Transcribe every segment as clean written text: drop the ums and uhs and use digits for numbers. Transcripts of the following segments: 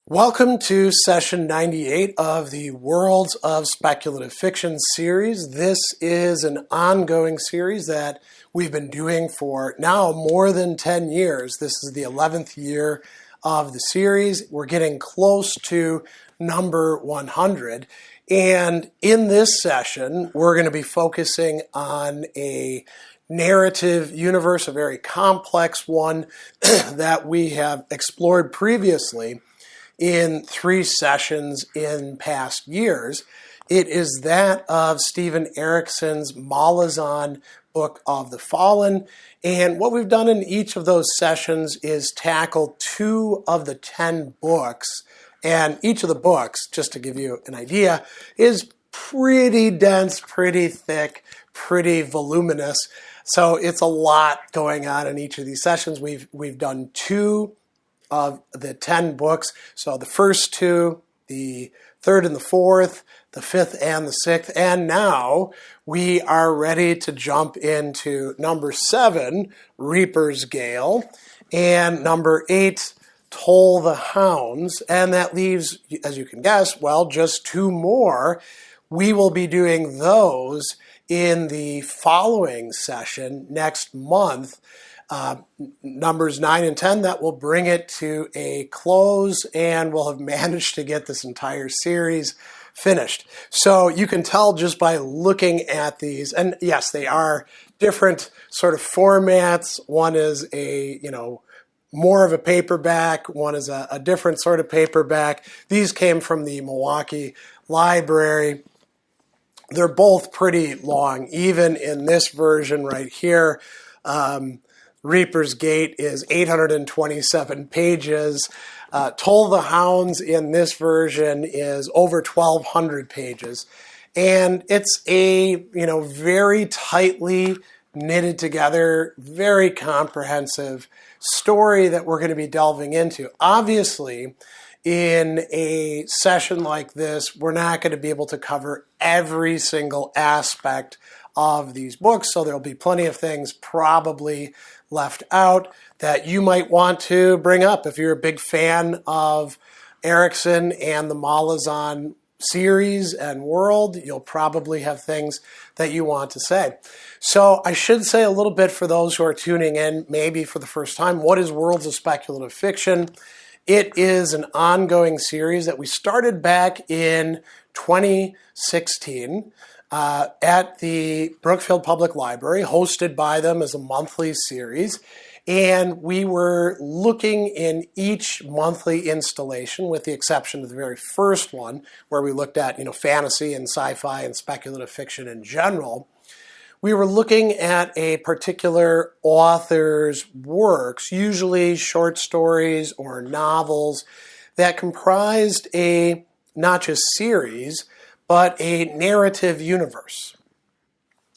Welcome to session 98 of the Worlds of Speculative Fiction series. This is an ongoing series that we've been doing for now more than 10 years. This is the 11th year of the series. We're getting close to number 100. And in this session, we're going to be focusing on a narrative universe, a very complex one that we have explored previously in 3 sessions in past years. It is that of Steven Erikson's Malazan book of the Fallen. And what we've done in each of those sessions is tackle 2 of the 10 books. And each of the books, just to give you an idea, is pretty dense, pretty thick, pretty voluminous. So it's a lot going on in each of these sessions. We've done 2 of the 10 books. So the first 2, the 3rd and the 4th, the 5th and the 6th, and now we are ready to jump into number 7, Reaper's Gale, and number 8, Toll the Hounds, and that leaves, as you can guess, well, just 2 more. We will be doing those in the following session next month. Numbers 9 and 10, that will bring it to a close, and we'll have managed to get this entire series finished. So you can tell just by looking at these, and yes, they are different sort of formats. One is more of a paperback, one is a different sort of paperback. These came from the Milwaukee Library. They're both pretty long, even in this version right here. Reaper's Gate is 827 pages. Toll the Hounds in this version is over 1,200 pages. And it's a, very tightly knitted together, very comprehensive story that we're going to be delving into. Obviously, in a session like this, we're not going to be able to cover every single aspect of these books, so there'll be plenty of things probably left out that you might want to bring up. If you're a big fan of Erikson and the Malazan series and world, you'll probably have things that you want to say. So I should say a little bit for those who are tuning in, maybe for the first time, what is Worlds of Speculative Fiction? It is an ongoing series that we started back in 2016 at the Brookfield Public Library, hosted by them as a monthly series. And we were looking in each monthly installation, with the exception of the very first one, where we looked at, fantasy and sci-fi and speculative fiction in general. We were looking at a particular author's works, usually short stories or novels, that comprised a not just series, but a narrative universe.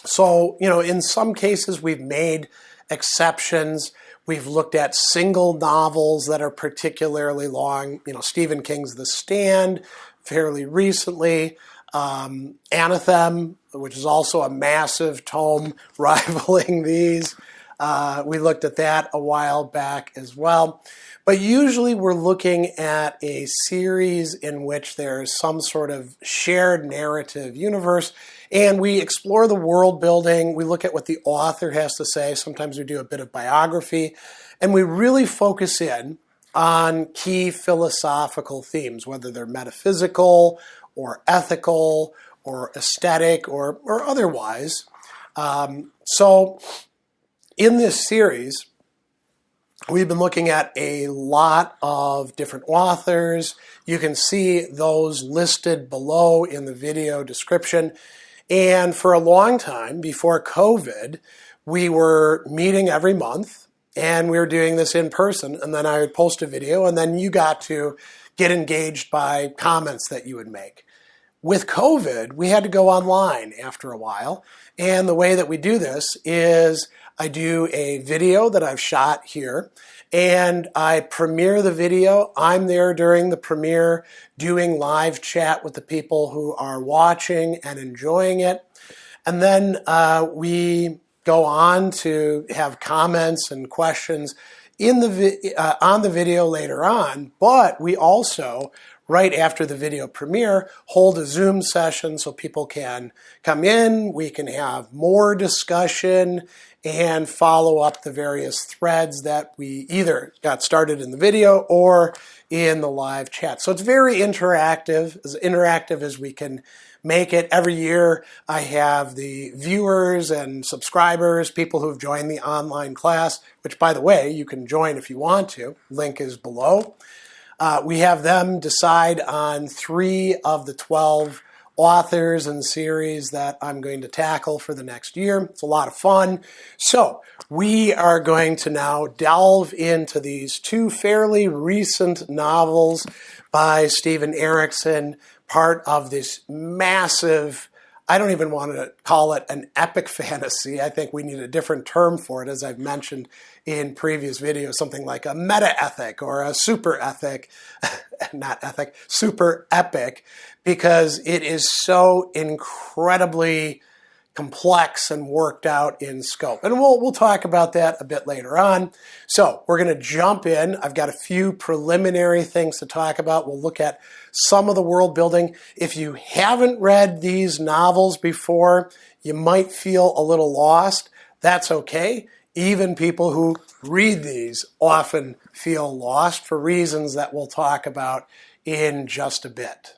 So, in some cases we've made exceptions. We've looked at single novels that are particularly long. Stephen King's The Stand, fairly recently. Anathem, which is also a massive tome rivaling these. We looked at that a while back as well. But usually we're looking at a series in which there's some sort of shared narrative universe, and we explore the world building. We look at what the author has to say. Sometimes we do a bit of biography, and we really focus in on key philosophical themes, whether they're metaphysical or ethical or aesthetic or otherwise. So in this series, we've been looking at a lot of different authors. You can see those listed below in the video description. And for a long time, before COVID, we were meeting every month, and we were doing this in person. And then I would post a video, and then you got to get engaged by comments that you would make. with COVID, we had to go online after a while. And the way that we do this is I do a video that I've shot here, and I premiere the video. I'm there during the premiere doing live chat with the people who are watching and enjoying it. And then we go on to have comments and questions in the on the video later on, but we also, right after the video premiere, hold a Zoom session so people can come in, we can have more discussion, and follow up the various threads that we either got started in the video or in the live chat. So it's very interactive as we can make it. Every year I have the viewers and subscribers, people who've joined the online class, which, by the way, you can join if you want to. Link is below. We have them decide on 3 of the 12 authors and series that I'm going to tackle for the next year. It's a lot of fun. So we are going to now delve into these 2 fairly recent novels by Steven Erikson, part of this massive, I don't even want to call it an epic fantasy. I think we need a different term for it, as I've mentioned in previous videos, something like a meta-ethic or a super ethic, not ethic, super epic, because it is so incredibly complex and worked out in scope. And we'll talk about that a bit later on. So we're going to jump in. I've got a few preliminary things to talk about. We'll look at some of the world building. If you haven't read these novels before, you might feel a little lost. That's okay. Even people who read these often feel lost for reasons that we'll talk about in just a bit.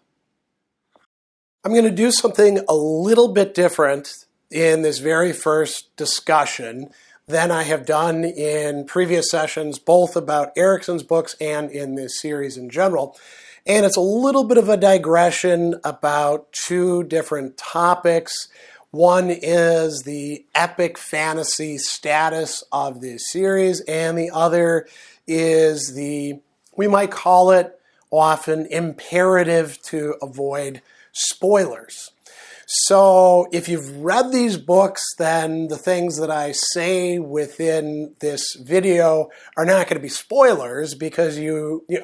I'm going to do something a little bit different in this very first discussion than I have done in previous sessions, both about Erikson's books and in this series in general. And it's a little bit of a digression about 2 different topics. One is the epic fantasy status of this series, and the other is the, we might call it often, imperative to avoid spoilers. So if you've read these books, then the things that I say within this video are not going to be spoilers, because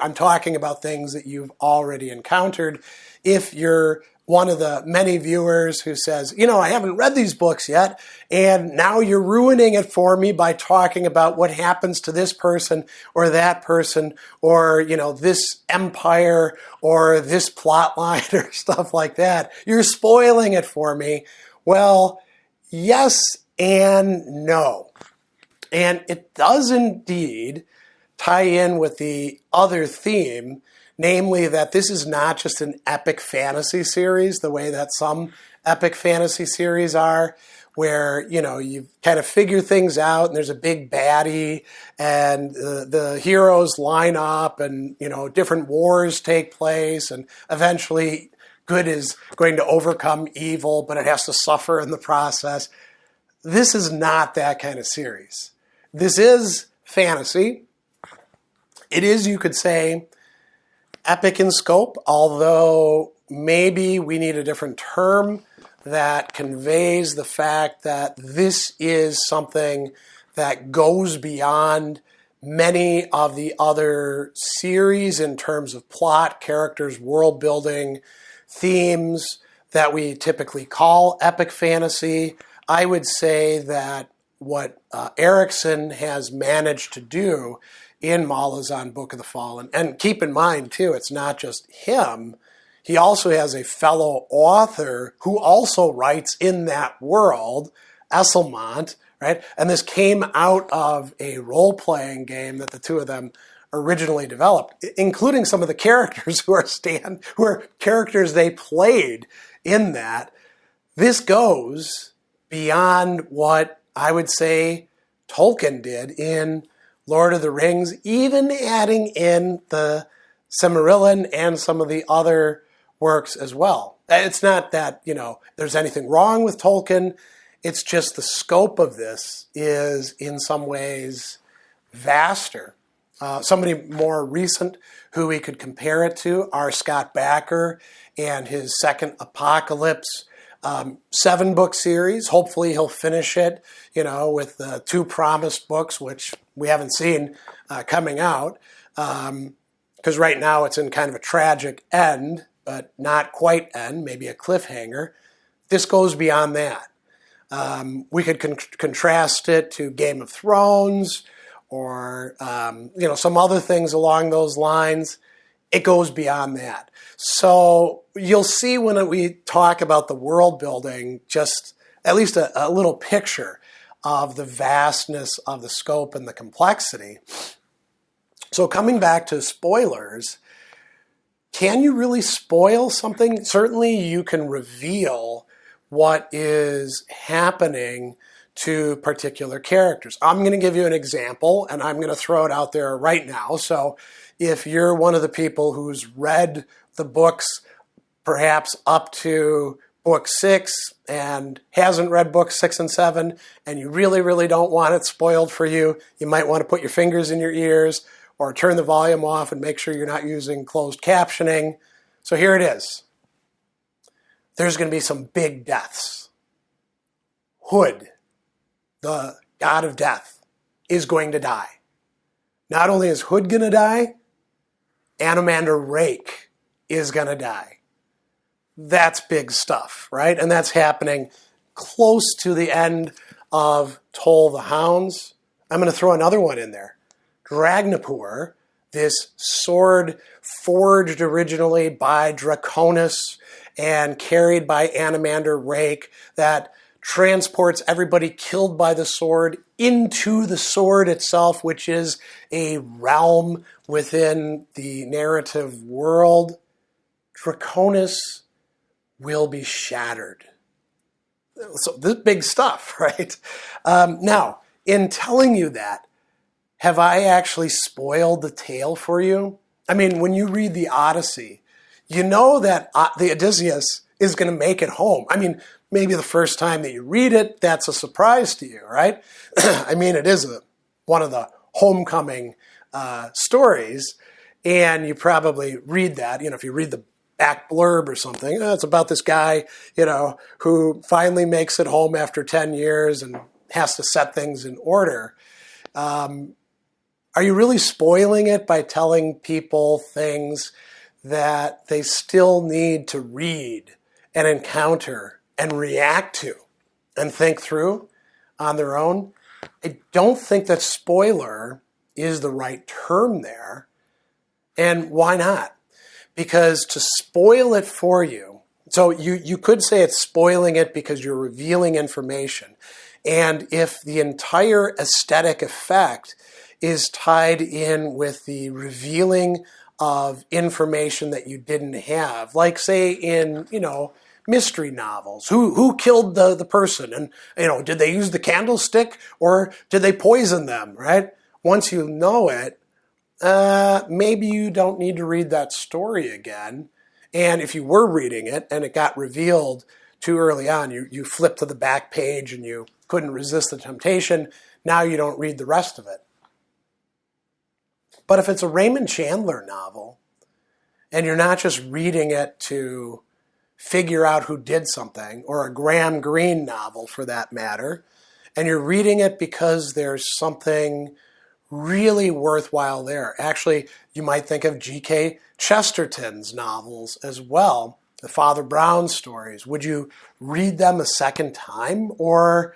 I'm talking about things that you've already encountered. If you're one of the many viewers who says, I haven't read these books yet, and now you're ruining it for me by talking about what happens to this person or that person, or, this empire or this plot line or stuff like that. You're spoiling it for me. Well, yes and no. And it does indeed tie in with the other theme, namely that this is not just an epic fantasy series the way that some epic fantasy series are, where, you kind of figure things out and there's a big baddie and the heroes line up and, different wars take place and eventually good is going to overcome evil, but it has to suffer in the process. This is not that kind of series. This is fantasy. It is, you could say, epic in scope, although maybe we need a different term that conveys the fact that this is something that goes beyond many of the other series in terms of plot, characters, world building, themes that we typically call epic fantasy. I would say that what Erikson has managed to do in Malazan, Book of the Fallen. And keep in mind, too, it's not just him. He also has a fellow author who also writes in that world, Asimov, right? And this came out of a role-playing game that the 2 of them originally developed, including some of the characters who are characters they played in that. This goes beyond what I would say Tolkien did in Lord of the Rings, even adding in the Silmarillion and some of the other works as well. It's not that, there's anything wrong with Tolkien. It's just the scope of this is in some ways vaster Somebody more recent who we could compare it to are Scott Bakker and his Second Apocalypse 7-book series. Hopefully he'll finish it, with the 2 promised books, which we haven't seen coming out. Because right now it's in kind of a tragic end, but not quite end, maybe a cliffhanger. This goes beyond that. We could contrast it to Game of Thrones or, some other things along those lines. It goes beyond that. So you'll see when we talk about the world building, just at least a little picture of the vastness of the scope and the complexity. So coming back to spoilers, can you really spoil something? Certainly you can reveal what is happening to particular characters. I'm going to give you an example, and I'm going to throw it out there right now. So if you're one of the people who's read the books perhaps up to book 6 and hasn't read books 6 and 7, and you really, really don't want it spoiled for you, you might want to put your fingers in your ears or turn the volume off and make sure you're not using closed captioning. So here it is. There's going to be some big deaths. Hood, the god of death, is going to die. Not only is Hood going to die, Anomander Rake is going to die. That's big stuff, right? And that's happening close to the end of Toll the Hounds. I'm going to throw another one in there. Dragnapur, this sword forged originally by Draconis and carried by Anomander Rake that transports everybody killed by the sword into the sword itself, which is a realm within the narrative world. Draconis will be shattered. So this big stuff, right? Now, in telling you that, have I actually spoiled the tale for you? I mean, when you read the Odyssey, you know that the Odysseus is going to make it home. I mean, maybe the first time that you read it, that's a surprise to you, right? I mean, it is one of the homecoming stories, and you probably read that. If you read the back blurb or something, it's about this guy, who finally makes it home after 10 years and has to set things in order. Are you really spoiling it by telling people things that they still need to read and encounter and react to and think through on their own? I don't think that spoiler is the right term there. And why not? Because to spoil it for you, so you could say it's spoiling it because you're revealing information. And if the entire aesthetic effect is tied in with the revealing of information that you didn't have, like say in, mystery novels, who killed the person, and did they use the candlestick or did they poison them, right? Once you know it, maybe you don't need to read that story again. And if you were reading it and it got revealed too early on, you flipped to the back page and you couldn't resist the temptation, now you don't read the rest of it. But if it's a Raymond Chandler novel, and you're not just reading it to figure out who did something, or a Graham Greene novel for that matter, and you're reading it because there's something really worthwhile there. Actually, you might think of G.K. Chesterton's novels as well, the Father Brown stories. Would you read them a second time, or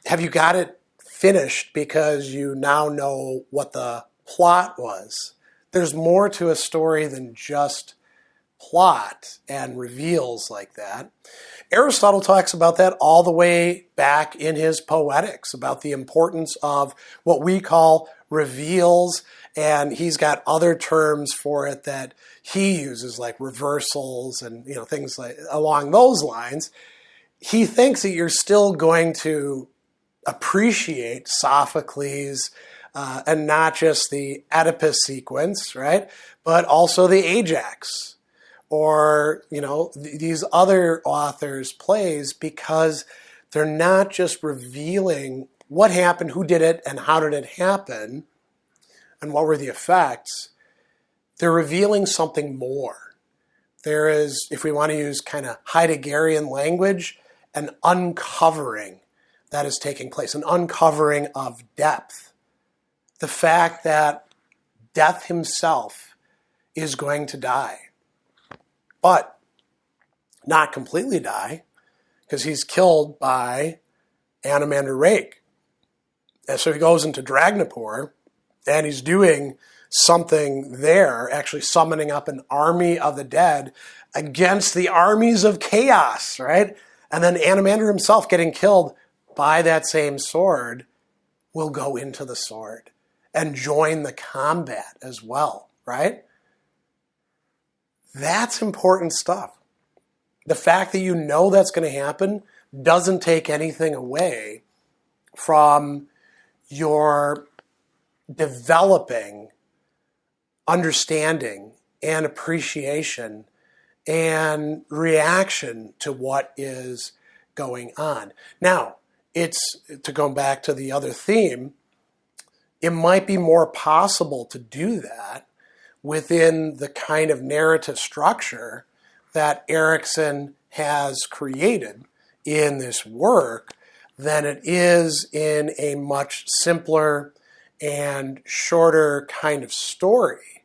have you got it finished because you now know what the plot was? There's more to a story than just plot and reveals like that. Aristotle talks about that all the way back in his Poetics, about the importance of what we call reveals, and he's got other terms for it that he uses, like reversals and things like along those lines. He thinks that you're still going to appreciate Sophocles and not just the Oedipus sequence, right? But also the Ajax, or these other authors' plays, because they're not just revealing what happened, who did it, and how did it happen. and what were the effects, they're revealing something more. There is, if we want to use kind of Heideggerian language, an uncovering that is taking place, an uncovering of depth. The fact that Death himself is going to die, but not completely die, because he's killed by Anomander Rake. And so he goes into Dragnapur, and he's doing something there, actually summoning up an army of the dead against the armies of chaos, right? And then Anomander himself getting killed by that same sword will go into the sword and join the combat as well, right? That's important stuff. The fact that you know that's going to happen doesn't take anything away from your developing understanding and appreciation and reaction to what is going on. Now, it's to go back to the other theme, it might be more possible to do that within the kind of narrative structure that Erikson has created in this work than it is in a much simpler and shorter kind of story.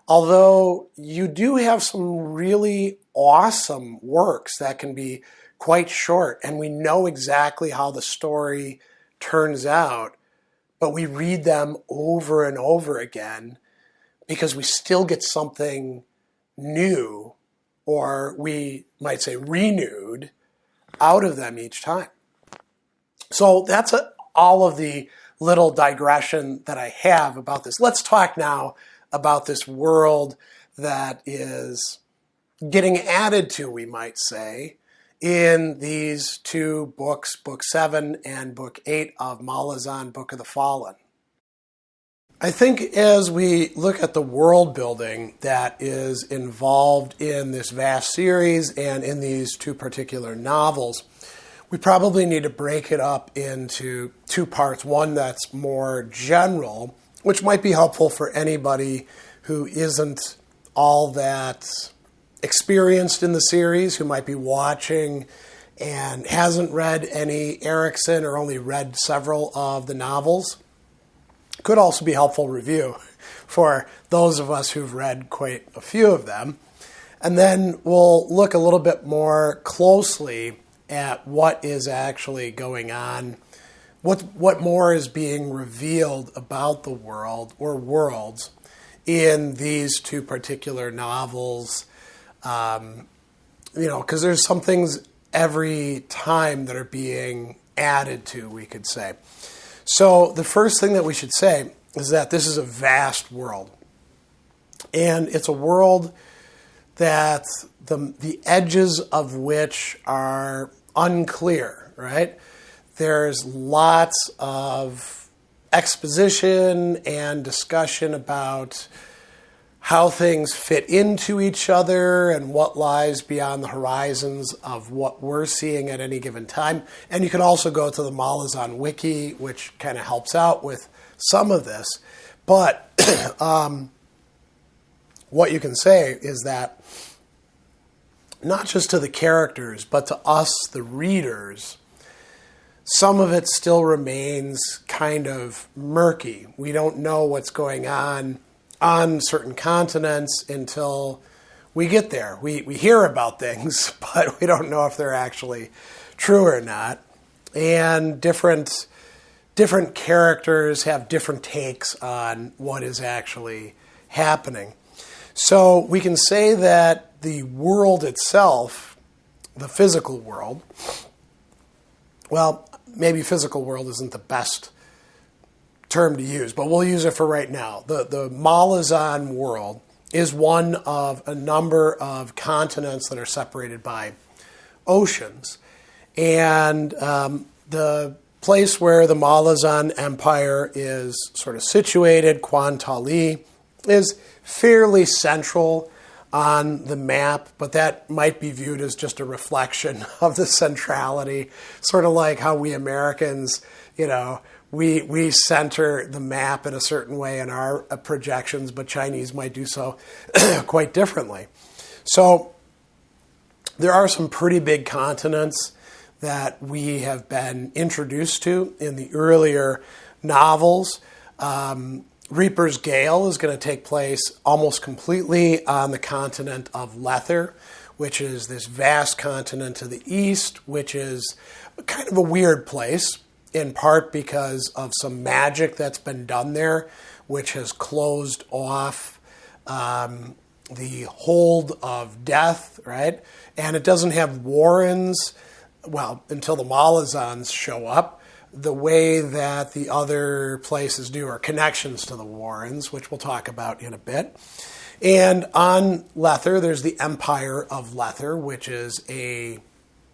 Although you do have some really awesome works that can be quite short, and we know exactly how the story turns out, but we read them over and over again because we still get something new, or we might say renewed, out of them each time. So that's all of the little digression that I have about this. Let's talk now about this world that is getting added to, we might say, in these two books, Book 7 and Book 8 of Malazan, Book of the Fallen. I think as we look at the world building that is involved in this vast series and in these two particular novels, we probably need to break it up into two parts. One that's more general, which might be helpful for anybody who isn't all that experienced in the series, who might be watching and hasn't read any Erikson or only read several of the novels. Could also be helpful review for those of us who've read quite a few of them. And then we'll look a little bit more closely at what is actually going on, what more is being revealed about the world or worlds in these two particular novels. Because there's some things every time that are being added to, we could say. So the first thing that we should say is that this is a vast world. And it's a world that the edges of which are unclear, right? There's lots of exposition and discussion about how things fit into each other and what lies beyond the horizons of what we're seeing at any given time. And you can also go to the Malazan wiki, which kind of helps out with some of this. But what you can say is that not just to the characters, but to us, the readers, some of it still remains kind of murky. We don't know what's going on certain continents until we get there. We hear about things, but we don't know if they're actually true or not. And different characters have different takes on what is actually happening. So we can say that the world itself, the physical world, well, maybe physical world isn't the best term to use, but we'll use it for right now. The Malazan world is one of a number of continents that are separated by oceans. And the place where the Malazan Empire is sort of situated, Kwantali, is fairly central on the map, but that might be viewed as just a reflection of the centrality, sort of like how we Americans, we center the map in a certain way in our projections, but Chinese might do so quite differently. So there are some pretty big continents that we have been introduced to in the earlier novels. Reaper's Gale is going to take place almost completely on the continent of Lether, which is this vast continent to the east, which is kind of a weird place, in part because of some magic that's been done there, which has closed off the hold of death, right? And it doesn't have warrens, well, until the Malazans show up, the way that the other places do, or connections to the warrens, which we'll talk about in a bit. And on Lether, there's the Empire of Lether, which is a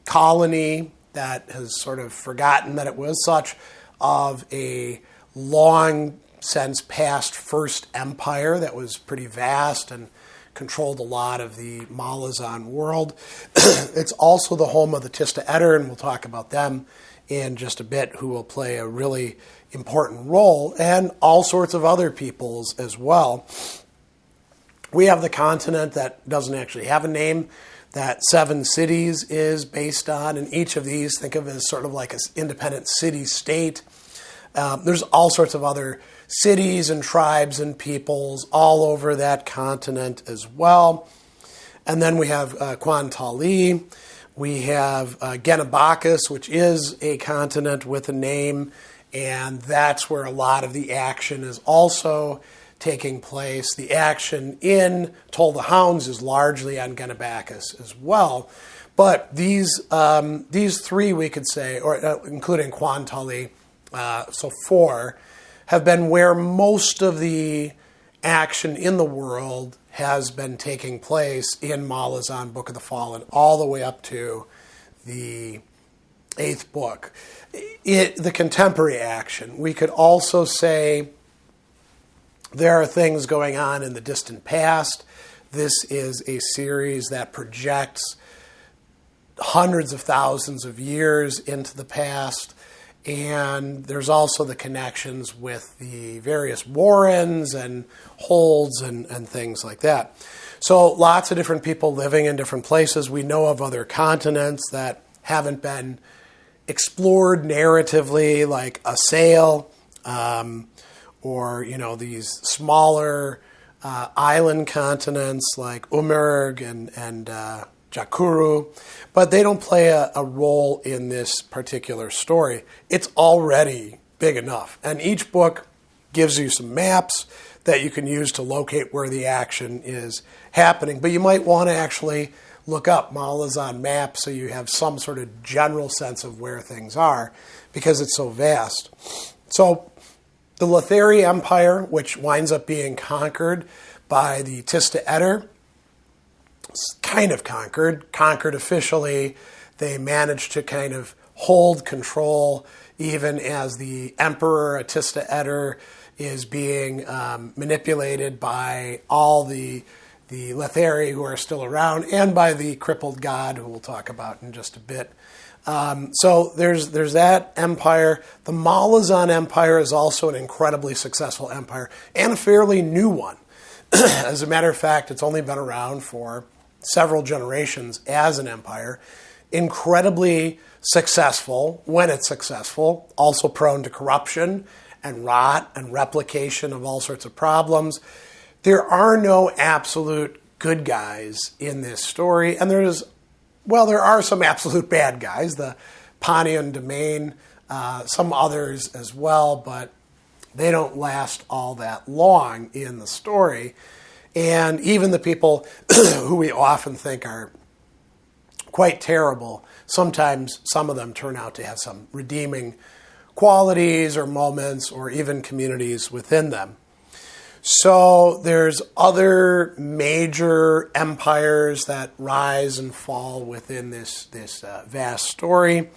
colony that has sort of forgotten that it was such, of a long since past first empire that was pretty vast and controlled a lot of the Malazan world. It's also the home of the Tista Etter, and we'll talk about them in just a bit, who will play a really important role, and all sorts of other peoples as well. We have the continent that doesn't actually have a name, that Seven Cities is based on, and each of these, think of as sort of like an independent city-state. There's all sorts of other cities and tribes and peoples all over that continent as well. And then we have Kwantali. We have Genebakis, which is a continent with a name, and that's where a lot of the action is also taking place. The action in Toll the Hounds is largely on Genebakis as well. But these three, we could say, or including Kwantali, so four, have been where most of the action in the world has been taking place in Malazan, Book of the Fallen, all the way up to the 8th book. The contemporary action. We could also say there are things going on in the distant past. This is a series that projects hundreds of thousands of years into the past. And there's also the connections with the various warrens and holds and things like that. So lots of different people living in different places. We know of other continents that haven't been explored narratively, like Assail, or these smaller island continents like Umerg and Jakuru, but they don't play a role in this particular story. It's already big enough. And each book gives you some maps that you can use to locate where the action is happening. But you might want to actually look up Malazan maps so you have some sort of general sense of where things are, because it's so vast. So the Letheri Empire, which winds up being conquered by the Tista Etter, kind of conquered officially. They managed to kind of hold control, even as the Emperor Tista Etter is being manipulated by all the Letheri who are still around, and by the crippled god, who we'll talk about in just a bit. So there's that empire. The Malazan Empire is also an incredibly successful empire, and a fairly new one. As a matter of fact, it's only been around for several generations as an empire. Incredibly successful when it's successful, also prone to corruption and rot and replication of all sorts of problems. There are no absolute good guys in this story, and there are some absolute bad guys, the Panion Domain, some others as well, but they don't last all that long in the story. And even the people who we often think are quite terrible, sometimes some of them turn out to have some redeeming qualities or moments or even communities within them. So there's other major empires that rise and fall within this vast story.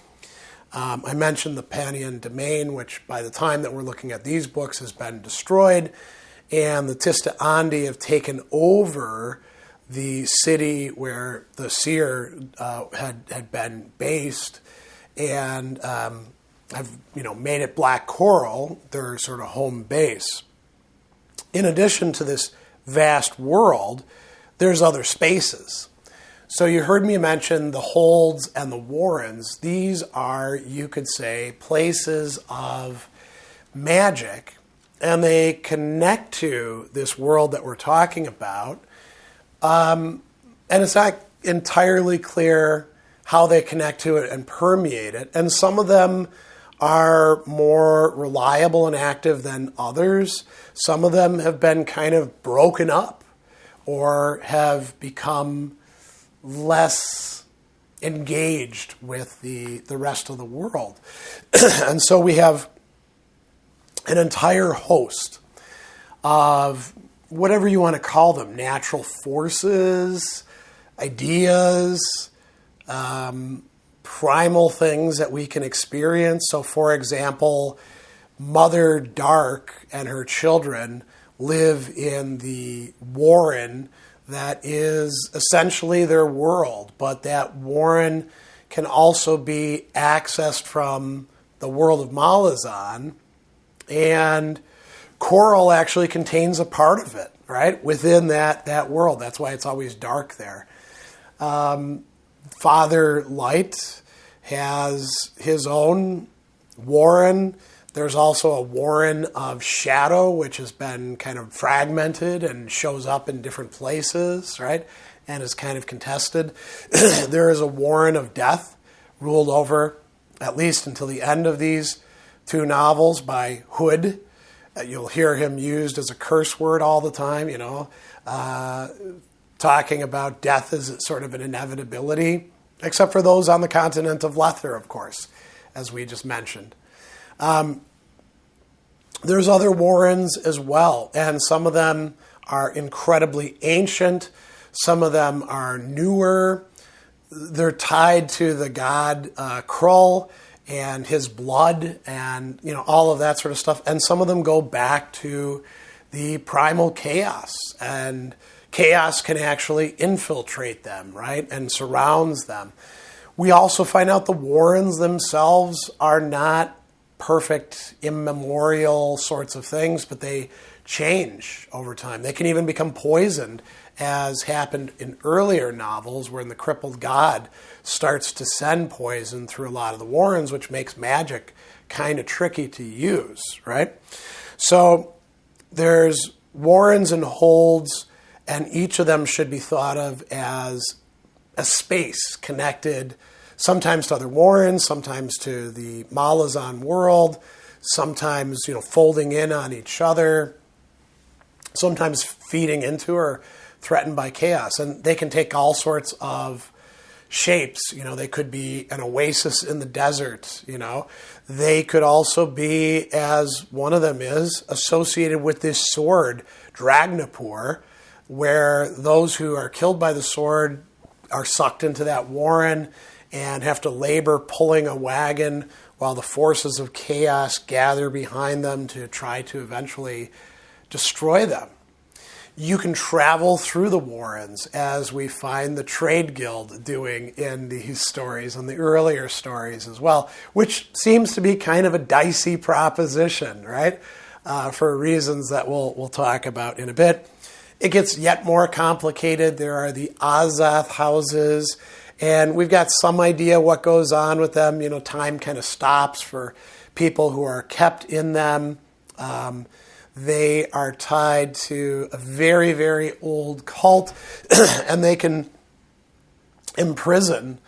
I mentioned the Panion Domain, which by the time that we're looking at these books has been destroyed, and the Tista Andi have taken over the city where the seer had been based, and have made it Black Coral their sort of home base. In addition to this vast world, there's other spaces. So you heard me mention the Holds and the Warrens. These are, you could say, places of magic, and they connect to this world that we're talking about. And it's not entirely clear how they connect to it and permeate it. And some of them are more reliable and active than others. Some of them have been kind of broken up or have become less engaged with the rest of the world. And so we have an entire host of whatever you want to call them, natural forces, ideas, primal things that we can experience. So, for example, Mother Dark and her children live in the warren that is essentially their world, but that warren can also be accessed from the world of Malazan, and Coral actually contains a part of it, right, within that world. That's why it's always dark there. Father Light has his own warren. There's also a warren of shadow, which has been kind of fragmented and shows up in different places, right, and is kind of contested. There is a warren of death, ruled over, at least until the end of these two novels, by Hood. You'll hear him used as a curse word all the time, talking about death as sort of an inevitability, except for those on the continent of Lether, of course, as we just mentioned. There's other warrens as well, and some of them are incredibly ancient. Some of them are newer. They're tied to the god Krull and his blood and, all of that sort of stuff. And some of them go back to the primal chaos, and chaos can actually infiltrate them, right, and surrounds them. We also find out the warrens themselves are not perfect, immemorial sorts of things, but they change over time. They can even become poisoned, as happened in earlier novels, when the crippled god starts to send poison through a lot of the warrens, which makes magic kind of tricky to use, right? So there's warrens and holds, and each of them should be thought of as a space connected sometimes to other warrens, sometimes to the Malazan world, sometimes, folding in on each other, sometimes feeding into or threatened by chaos. And they can take all sorts of shapes. They could be an oasis in the desert. They could also be, as one of them is, associated with this sword, Dragnapur, where those who are killed by the sword are sucked into that warren and have to labor pulling a wagon while the forces of chaos gather behind them to try to eventually destroy them. You can travel through the warrens, as we find the Trade Guild doing in these stories and the earlier stories as well, which seems to be kind of a dicey proposition, right? For reasons that we'll talk about in a bit. It gets yet more complicated. There are the Azath houses, and we've got some idea what goes on with them. Time kind of stops for people who are kept in them. They are tied to a very, very old cult, and they can imprison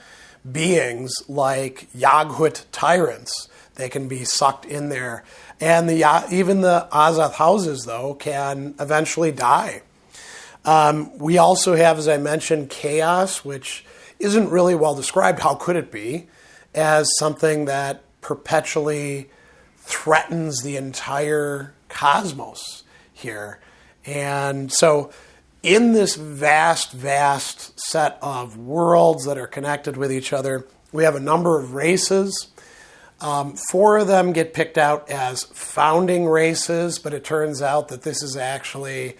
beings like Yaghut tyrants. They can be sucked in there. And even the Azath houses, though, can eventually die. We also have, as I mentioned, chaos, which isn't really well described. How could it be? As something that perpetually threatens the entire cosmos here. And so in this vast, vast set of worlds that are connected with each other, we have a number of races. 4 of them get picked out as founding races, but it turns out that this is actually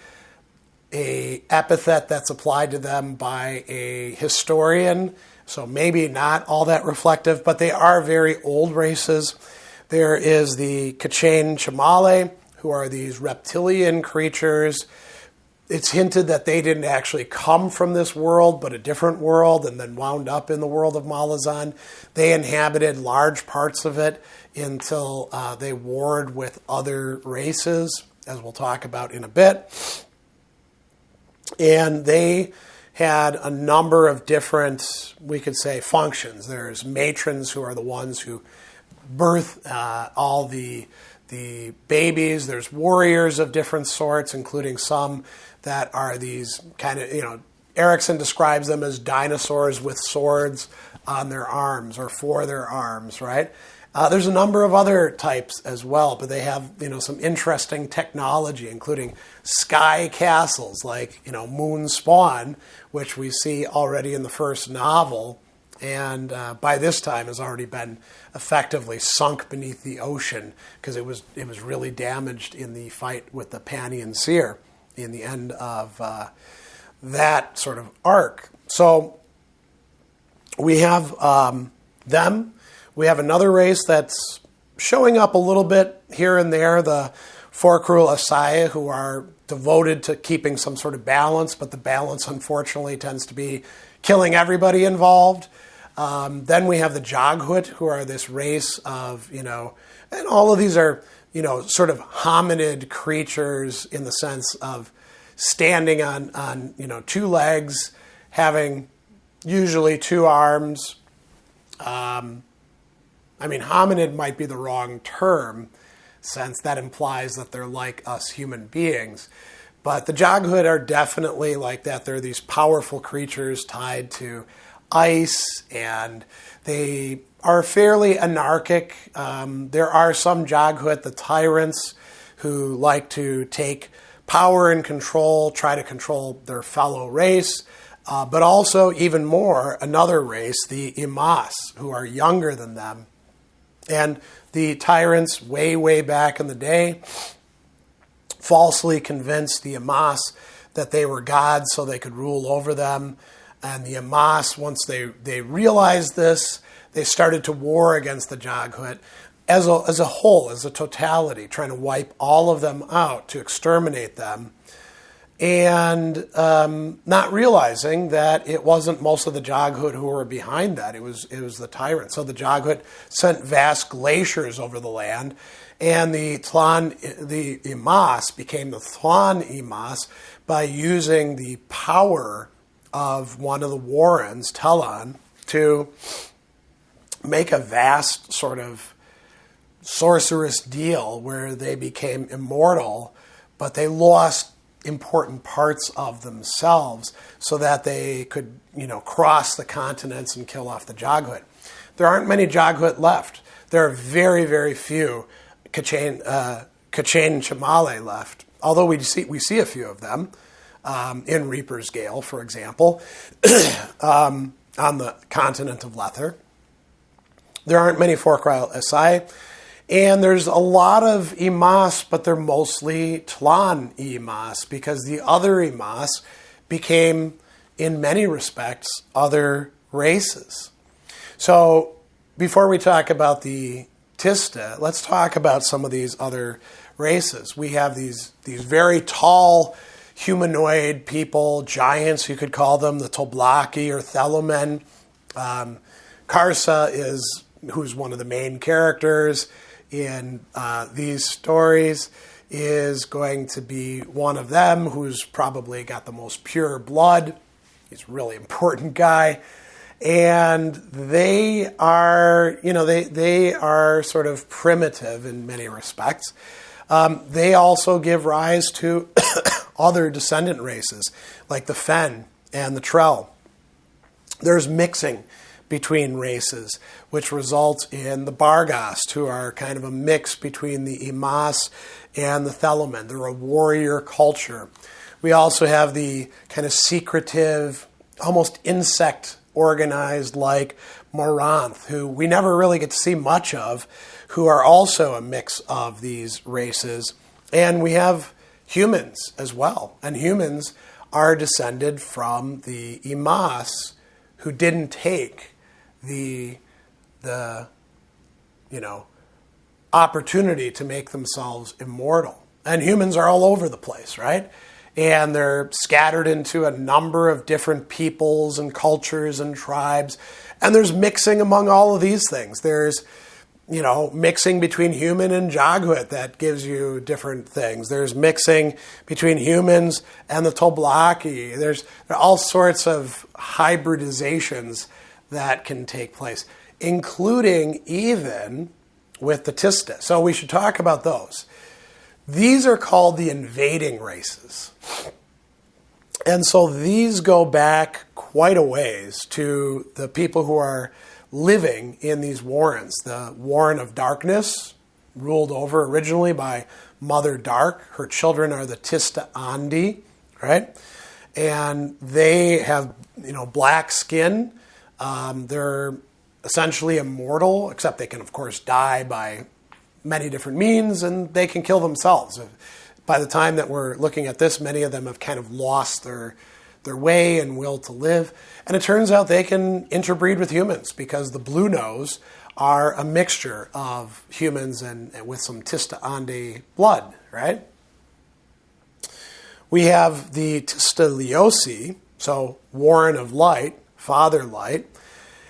a epithet that's applied to them by a historian, so maybe not all that reflective, but they are very old races. There is the K'chain Chamale, who are these reptilian creatures. It's hinted that they didn't actually come from this world, but a different world, and then wound up in the world of Malazan. They inhabited large parts of it until they warred with other races, as we'll talk about in a bit. And they had a number of different, we could say, functions. There's matrons, who are the ones who birth all the babies. There's warriors of different sorts, including some that are these kind of, Erikson describes them as dinosaurs with swords on their arms or for their arms, right? There's a number of other types as well, but they have, some interesting technology, including sky castles like, Moon Spawn, which we see already in the first novel, and by this time has already been effectively sunk beneath the ocean because it was really damaged in the fight with the Panian Seer in the end of that sort of arc. So we have them. We have another race that's showing up a little bit here and there, the Forkrul Asai, who are devoted to keeping some sort of balance, but the balance, unfortunately, tends to be killing everybody involved. Then we have the Joghut, who are this race of, and all of these are, sort of hominid creatures in the sense of standing on two legs, having usually two arms. Hominid might be the wrong term, since that implies that they're like us human beings. But the Joghut are definitely like that. They're these powerful creatures tied to ice, and they are fairly anarchic. There are some Joghut, the tyrants, who like to take power and control, try to control their fellow race, but also even more, another race, the Imas, who are younger than them. And the tyrants, way, way back in the day, falsely convinced the Imas that they were gods so they could rule over them. And the Imas, once they realized this, they started to war against the Joghut as a whole, as a totality, trying to wipe all of them out, to exterminate them. And not realizing that it wasn't most of the Joghut who were behind that. It was the tyrant. So the Joghut sent vast glaciers over the land, and the Imas became the Thlan Imas by using the power of one of the Warrens, Telon, to make a vast sort of sorcerous deal where they became immortal, but they lost important parts of themselves so that they could, cross the continents and kill off the Joghut. There aren't many Joghut left. There are very, very few K'chain Chamale left, although we see a few of them in Reaper's Gale, for example, on the continent of Lether. There aren't many Forkrul Asai. And there's a lot of Imas, but they're mostly Tlan Imas, because the other Imas became, in many respects, other races. So before we talk about the Tista, let's talk about some of these other races. We have these very tall humanoid people, giants, you could call them, the Toblaki or Thelumen. Karsa who's one of the main characters in these stories, is going to be one of them, who's probably got the most pure blood. He's a really important guy. And they are, they are sort of primitive in many respects. They also give rise to other descendant races, like the Fen and the Trell. There's mixing between races, which results in the Barghast, who are kind of a mix between the Imas and the Thelumen. They're a warrior culture. We also have the kind of secretive, almost insect-organized like Moranth, who we never really get to see much of, who are also a mix of these races. And we have humans as well. And humans are descended from the Imas who didn't take the opportunity to make themselves immortal. And humans are all over the place, right? And they're scattered into a number of different peoples and cultures and tribes. And there's mixing among all of these things. There's, mixing between human and Jaghuit that gives you different things. There's mixing between humans and the Toblaki. There are all sorts of hybridizations that can take place, including even with the Tista. So we should talk about those. These are called the invading races. And so these go back quite a ways to the people who are living in these warrens. The Warren of Darkness, ruled over originally by Mother Dark. Her children are the Tista Andi, right? And they have, black skin. They're essentially immortal, except they can, of course, die by many different means, and they can kill themselves. By the time that we're looking at this, many of them have kind of lost their way and will to live. And it turns out they can interbreed with humans because the Blue Nose are a mixture of humans and with some Tista Andi blood, right? We have the Tista Leosi, so Warren of Light, Father Light,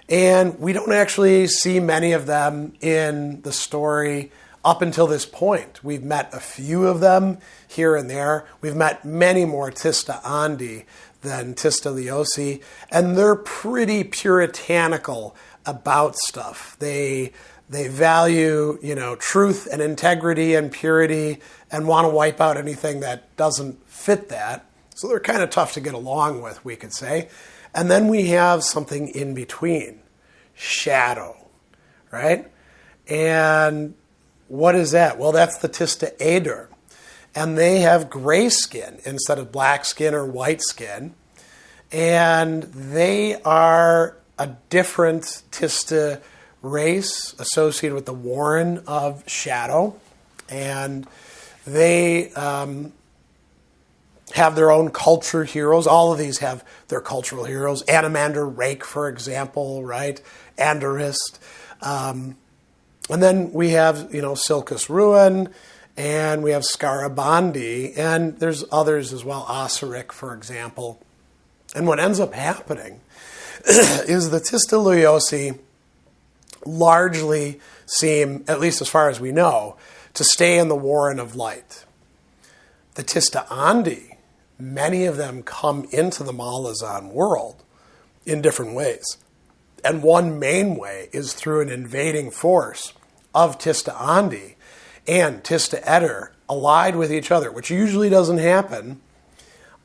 and we don't actually see many of them in the story up until this point. We've met a few of them here and there. We've met many more Tista Andi than Tista Leosi, and they're pretty puritanical about stuff. They value, truth and integrity and purity and want to wipe out anything that doesn't fit that. So they're kind of tough to get along with, we could say. And then we have something in between, shadow, right? And what is that? Well, that's the Tista Ader. And they have gray skin instead of black skin or white skin. And they are a different Tista race associated with the Warren of Shadow. And they have their own culture heroes. All of these have their cultural heroes. Animander Rake, for example, right? Anderist. And then we have, Silkus Ruin, and we have Scarabandi, and there's others as well, Osiric, for example. And what ends up happening is the Tista Leosi largely seem, at least as far as we know, to stay in the Warren of Light. The Tista Andi, many of them come into the Malazan world in different ways. And one main way is through an invading force of Tista Andi and Tista Eder allied with each other, which usually doesn't happen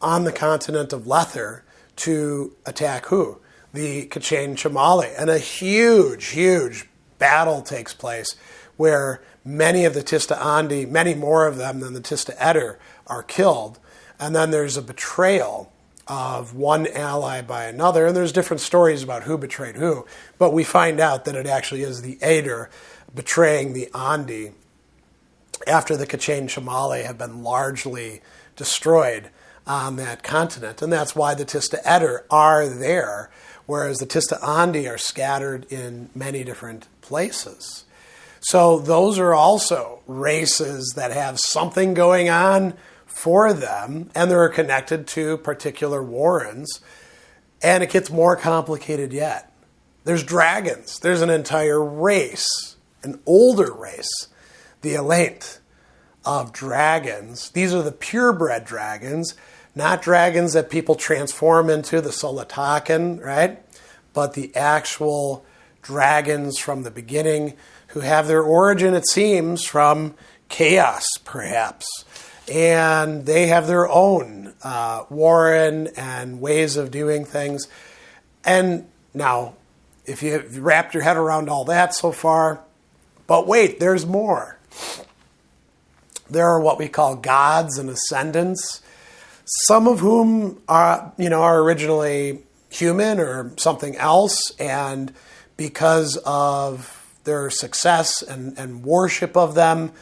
on the continent of Lether, to attack who? The Kachin Chamali. And a huge, huge battle takes place where many of the Tista Andi, many more of them than the Tista Eder, are killed. And then there's a betrayal of one ally by another. And there's different stories about who betrayed who. But we find out that it actually is the Eder betraying the Andi after the Kachin Chamali have been largely destroyed on that continent. And that's why the Tista Eder are there, whereas the Tista Andi are scattered in many different places. So those are also races that have something going on for them, and they're connected to particular warrens. And it gets more complicated yet. There's dragons. There's an entire race, an older race, the Elaint of dragons. These are the purebred dragons, not dragons that people transform into, the Solatakan, right? But the actual dragons from the beginning who have their origin, it seems, from chaos, perhaps. And they have their own warren and ways of doing things. And now, if you've wrapped your head around all that so far, but wait, there's more. There are what we call gods and ascendants, some of whom are originally human or something else, and because of their success and worship of them,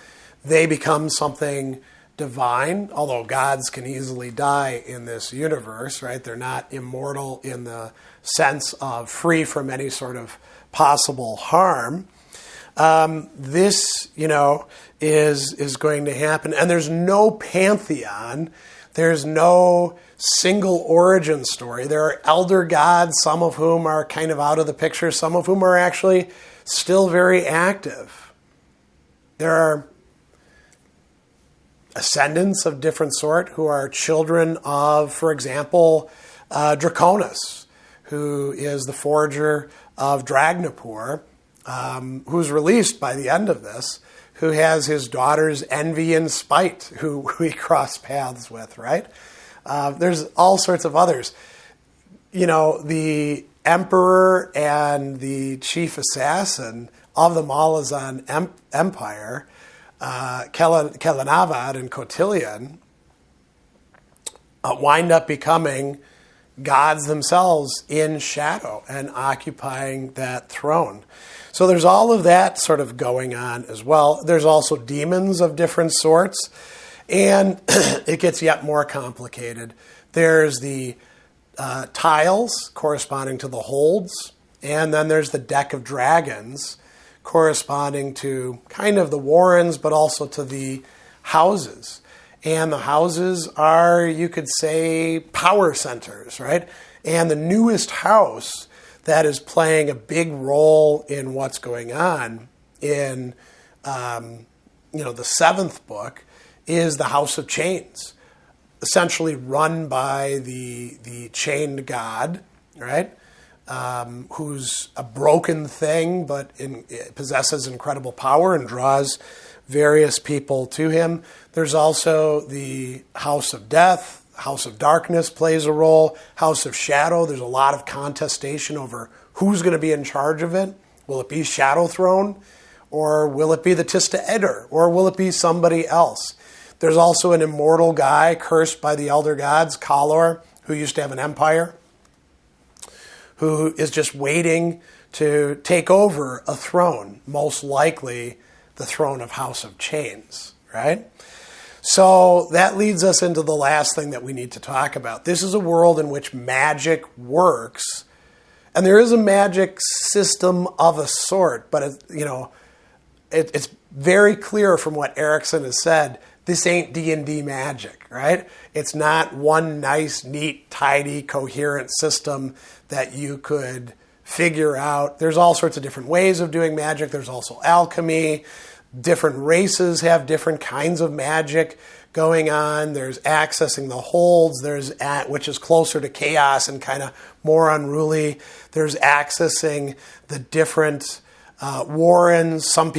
they become something divine, although gods can easily die in this universe, right? They're not immortal in the sense of free from any sort of possible harm. This, is going to happen. And there's no pantheon. There's no single origin story. There are elder gods, some of whom are kind of out of the picture, some of whom are actually still very active. There are ascendants of different sort who are children of, for example, Draconis, who is the forger of Dragnapur, who's released by the end of this, who has his daughter's envy and spite, who we cross paths with, right? There's all sorts of others. The emperor and the chief assassin of the Malazan Empire, Kelenavad and Cotillion, wind up becoming gods themselves in shadow and occupying that throne. So there's all of that sort of going on as well. There's also demons of different sorts, and it gets yet more complicated. There's the tiles corresponding to the holds, and then there's the deck of dragons corresponding to kind of the warrens, but also to the houses. And the houses are, you could say, power centers, right? And the newest house that is playing a big role in what's going on in, the seventh book is the House of Chains, essentially run by the chained god, right? Who's a broken thing, but possesses incredible power and draws various people to him. There's also the House of Death. House of Darkness plays a role. House of Shadow, there's a lot of contestation over who's going to be in charge of it. Will it be Shadow Throne? Or will it be the Tista Eder? Or will it be somebody else? There's also an immortal guy cursed by the elder gods, Kalor, who used to have an empire, who is just waiting to take over a throne, most likely the throne of House of Chains, right? So that leads us into the last thing that we need to talk about. This is a world in which magic works, and there is a magic system of a sort, but it's very clear from what Erikson has said, this ain't D&D magic, right? It's not one nice, neat, tidy, coherent system that you could figure out. There's all sorts of different ways of doing magic. There's also alchemy. Different races have different kinds of magic going on. There's accessing the holds, which is closer to chaos and kind of more unruly. There's accessing the different warrens. Some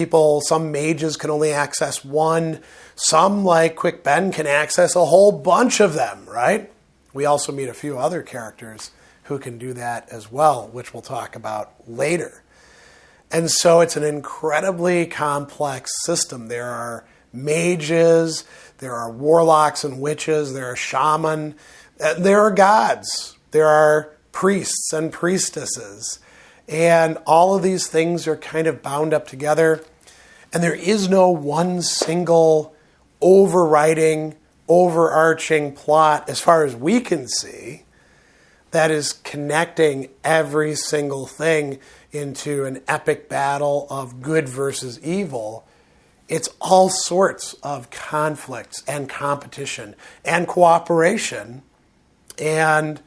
mages can only access one. Some, like Quick Ben, can access a whole bunch of them, right? We also meet a few other characters who can do that as well, which we'll talk about later. And so it's an incredibly complex system. There are mages, there are warlocks and witches, there are shaman, there are gods, there are priests and priestesses. And all of these things are kind of bound up together. And there is no one single overarching plot, as far as we can see, that is connecting every single thing into an epic battle of good versus evil. It's all sorts of conflicts and competition and cooperation and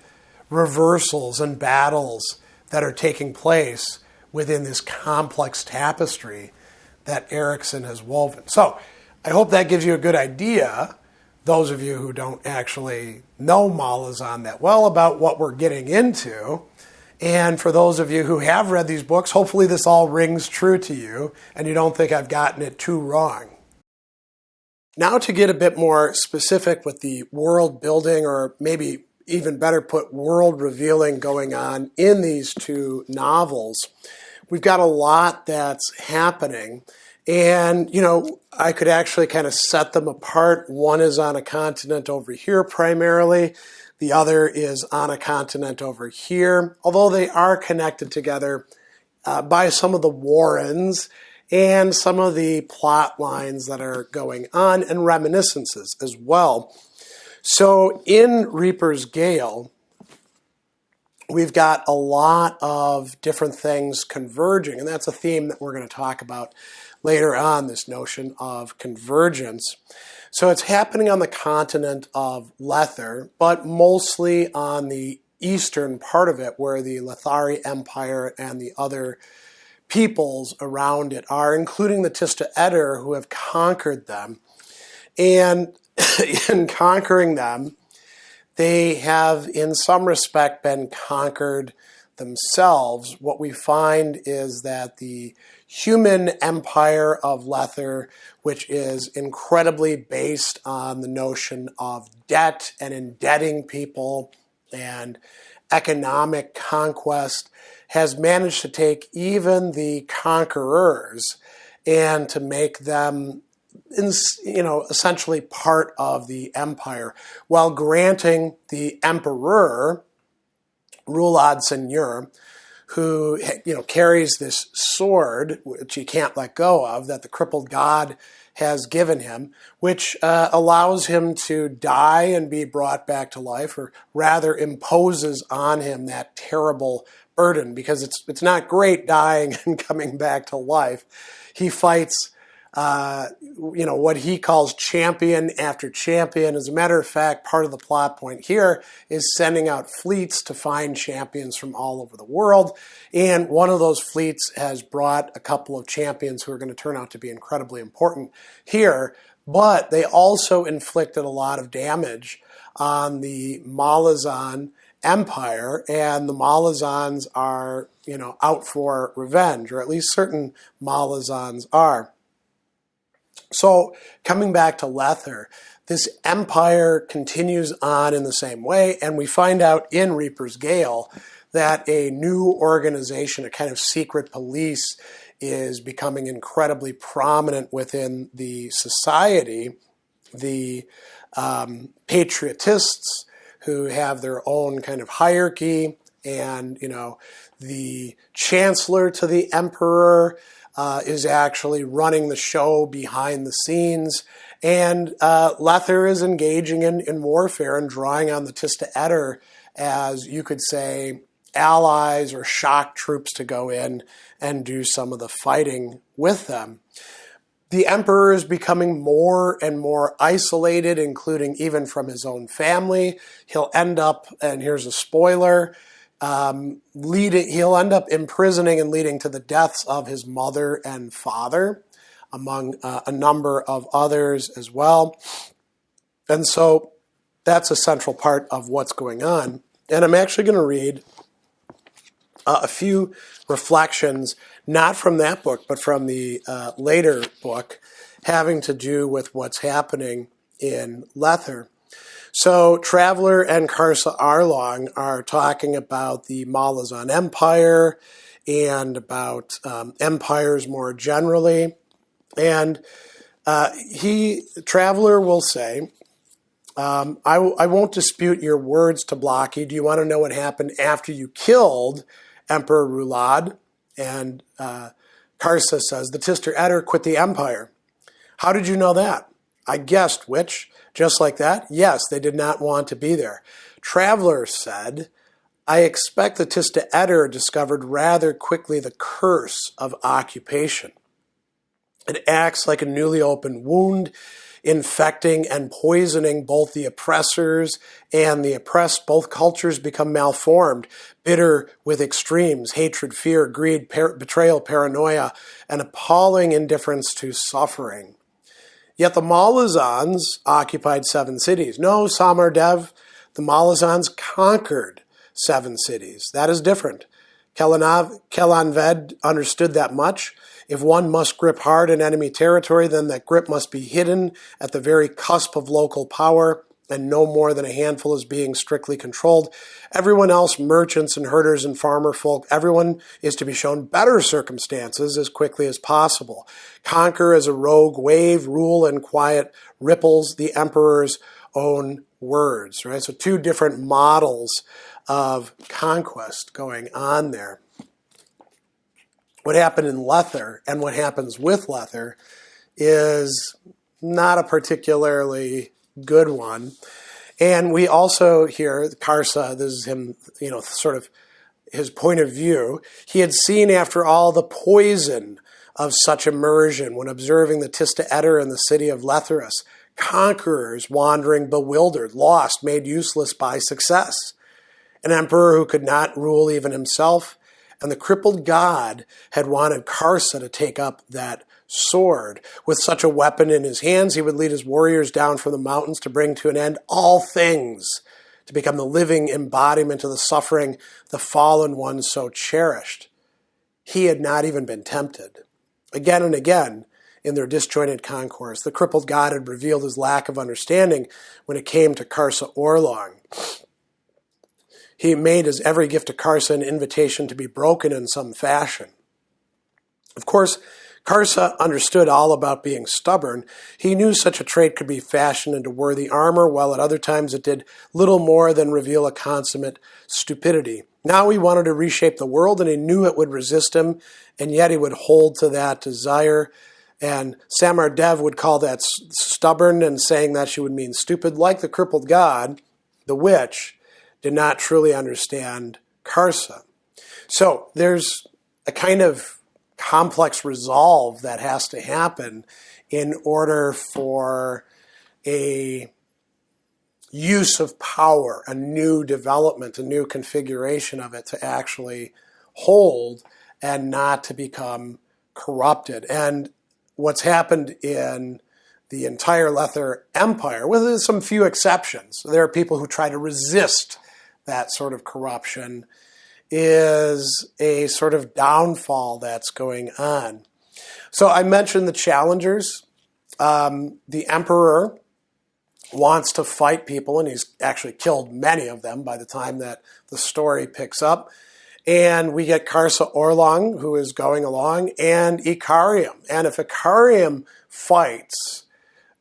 reversals and battles that are taking place within this complex tapestry that Erikson has woven. So I hope that gives you a good idea, those of you who don't actually know Malazan that well, about what we're getting into. And for those of you who have read these books, hopefully this all rings true to you and you don't think I've gotten it too wrong. Now to get a bit more specific with the world building, or maybe even better put, world revealing going on in these two novels, we've got a lot that's happening. And, I could actually kind of set them apart. One is on a continent over here primarily. The other is on a continent over here, although they are connected together by some of the warrens and some of the plot lines that are going on, and reminiscences as well. So in Reaper's Gale, we've got a lot of different things converging, and that's a theme that we're going to talk about later on, this notion of convergence. So it's happening on the continent of Lether, but mostly on the eastern part of it, where the Lethari Empire and the other peoples around it are, including the Tista Etter, who have conquered them. And in conquering them, they have, in some respect, been conquered themselves. What we find is that the human empire of Lether, which is incredibly based on the notion of debt and indebting people and economic conquest, has managed to take even the conquerors and to make them essentially part of the empire, while granting the emperor, Rulad Seigneur, who carries this sword, which he can't let go of, that the crippled god has given him, which allows him to die and be brought back to life, or rather imposes on him that terrible burden, because it's not great dying and coming back to life. He fights what he calls champion after champion. As a matter of fact, part of the plot point here is sending out fleets to find champions from all over the world. And one of those fleets has brought a couple of champions who are going to turn out to be incredibly important here. But they also inflicted a lot of damage on the Malazan Empire, and the Malazans are, out for revenge, or at least certain Malazans are. So coming back to Lether, this empire continues on in the same way, and we find out in Reaper's Gale that a new organization, a kind of secret police, is becoming incredibly prominent within the society. The patriotists, who have their own kind of hierarchy, and the chancellor to the emperor is actually running the show behind the scenes, and Lether is engaging in warfare and drawing on the Tista Etter as, you could say, allies or shock troops to go in and do some of the fighting with them. The emperor is becoming more and more isolated, including even from his own family. He'll end up, and here's a spoiler, he'll end up imprisoning and leading to the deaths of his mother and father, among a number of others as well. And so that's a central part of what's going on. And I'm actually going to read a few reflections, not from that book, but from the later book, having to do with what's happening in Lether. So Traveller and Karsa Arlong are talking about the Malazan Empire and about empires more generally. And Traveller will say, I won't dispute your words to Blocky. Do you want to know what happened after you killed Emperor Rulad? And Karsa says, the Tista Etter quit the empire. How did you know that? I guessed which. Just like that? Yes, they did not want to be there. Traveller said, I expect the Tista Etter discovered rather quickly the curse of occupation. It acts like a newly opened wound, infecting and poisoning both the oppressors and the oppressed. Both cultures become malformed, bitter with extremes, hatred, fear, greed, betrayal, paranoia, and appalling indifference to suffering. Yet the Malazans occupied 7 cities. No, Samardev, the Malazans conquered 7 cities. That is different. Kelanved understood that much. If one must grip hard in enemy territory, then that grip must be hidden at the very cusp of local power, and no more than a handful is being strictly controlled. Everyone else, merchants and herders and farmer folk, everyone is to be shown better circumstances as quickly as possible. Conquer as a rogue wave, rule in quiet ripples, the emperor's own words, right? So 2 different models of conquest going on there. what happened in Lether and what happens with Lether is not a particularly good one. And we also hear Karsa, this is him, sort of his point of view. He had seen, after all, the poison of such immersion when observing the Tista Etter in the city of Letherus, conquerors wandering bewildered, lost, made useless by success, an emperor who could not rule even himself, and the crippled god had wanted Karsa to take up that sword. With such a weapon in his hands, he would lead his warriors down from the mountains to bring to an end all things, to become the living embodiment of the suffering the fallen one so cherished. He had not even been tempted. Again and again, in their disjointed concourse, the crippled god had revealed his lack of understanding when it came to Karsa Orlong. He made as every gift to Karsa an invitation to be broken in some fashion. Of course, Karsa understood all about being stubborn. He knew such a trait could be fashioned into worthy armor, while at other times it did little more than reveal a consummate stupidity. Now he wanted to reshape the world, and he knew it would resist him, and yet he would hold to that desire. And Samar Dev would call that stubborn, and saying that she would mean stupid. Like the crippled god, the witch did not truly understand Karsa. So there's a kind of complex resolve that has to happen in order for a use of power, a new development, a new configuration of it to actually hold and not to become corrupted. And what's happened in the entire Lether Empire, with some few exceptions, there are people who try to resist that sort of corruption, is a sort of downfall that's going on. So I mentioned the challengers. The emperor wants to fight people, and he's actually killed many of them by the time that the story picks up. And we get Karsa Orlong, who is going along, and Ikariam. And if Ikariam fights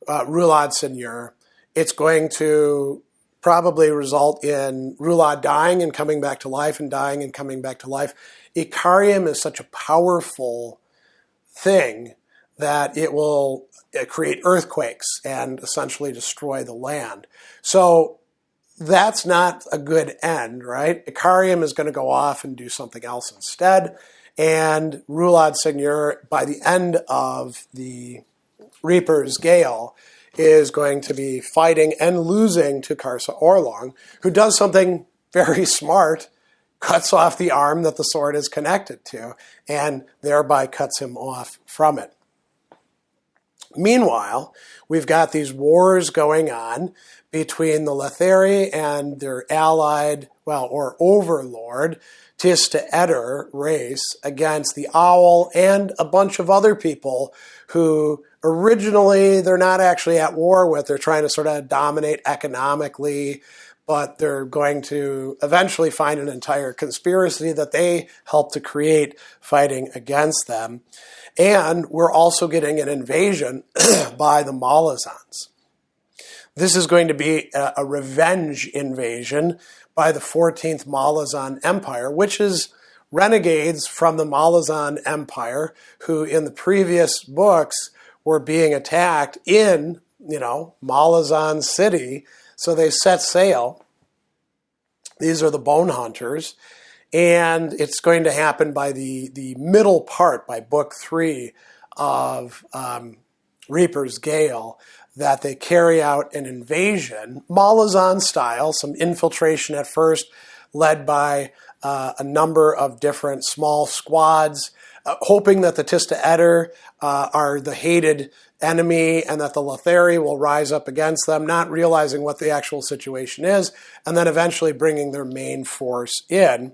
Rulad Seigneur, it's going to probably result in Rulad dying and coming back to life, and dying and coming back to life. Ikariam is such a powerful thing that it will create earthquakes and essentially destroy the land. So that's not a good end, right? Ikariam is going to go off and do something else instead. And Rulad Seigneur, by the end of the Reaper's Gale, is going to be fighting and losing to Karsa Orlong, who does something very smart, cuts off the arm that the sword is connected to, and thereby cuts him off from it. Meanwhile, we've got these wars going on between the Letheri and their allied, or overlord, Tista Etter race against the Owl and a bunch of other people who originally they're not actually at war with. They're trying to sort of dominate economically, but they're going to eventually find an entire conspiracy that they helped to create fighting against them. And we're also getting an invasion by the Malazans. This is going to be a revenge invasion by the 14th Malazan Empire, which is renegades from the Malazan Empire who in the previous books were being attacked in, Malazan City. So they set sail. These are the Bone Hunters. And it's going to happen by the middle part, by book 3 of Reaper's Gale, that they carry out an invasion, Malazan style, some infiltration at first, led by a number of different small squads, hoping that the Tista Etter are the hated enemy and that the Letheri will rise up against them, not realizing what the actual situation is, and then eventually bringing their main force in.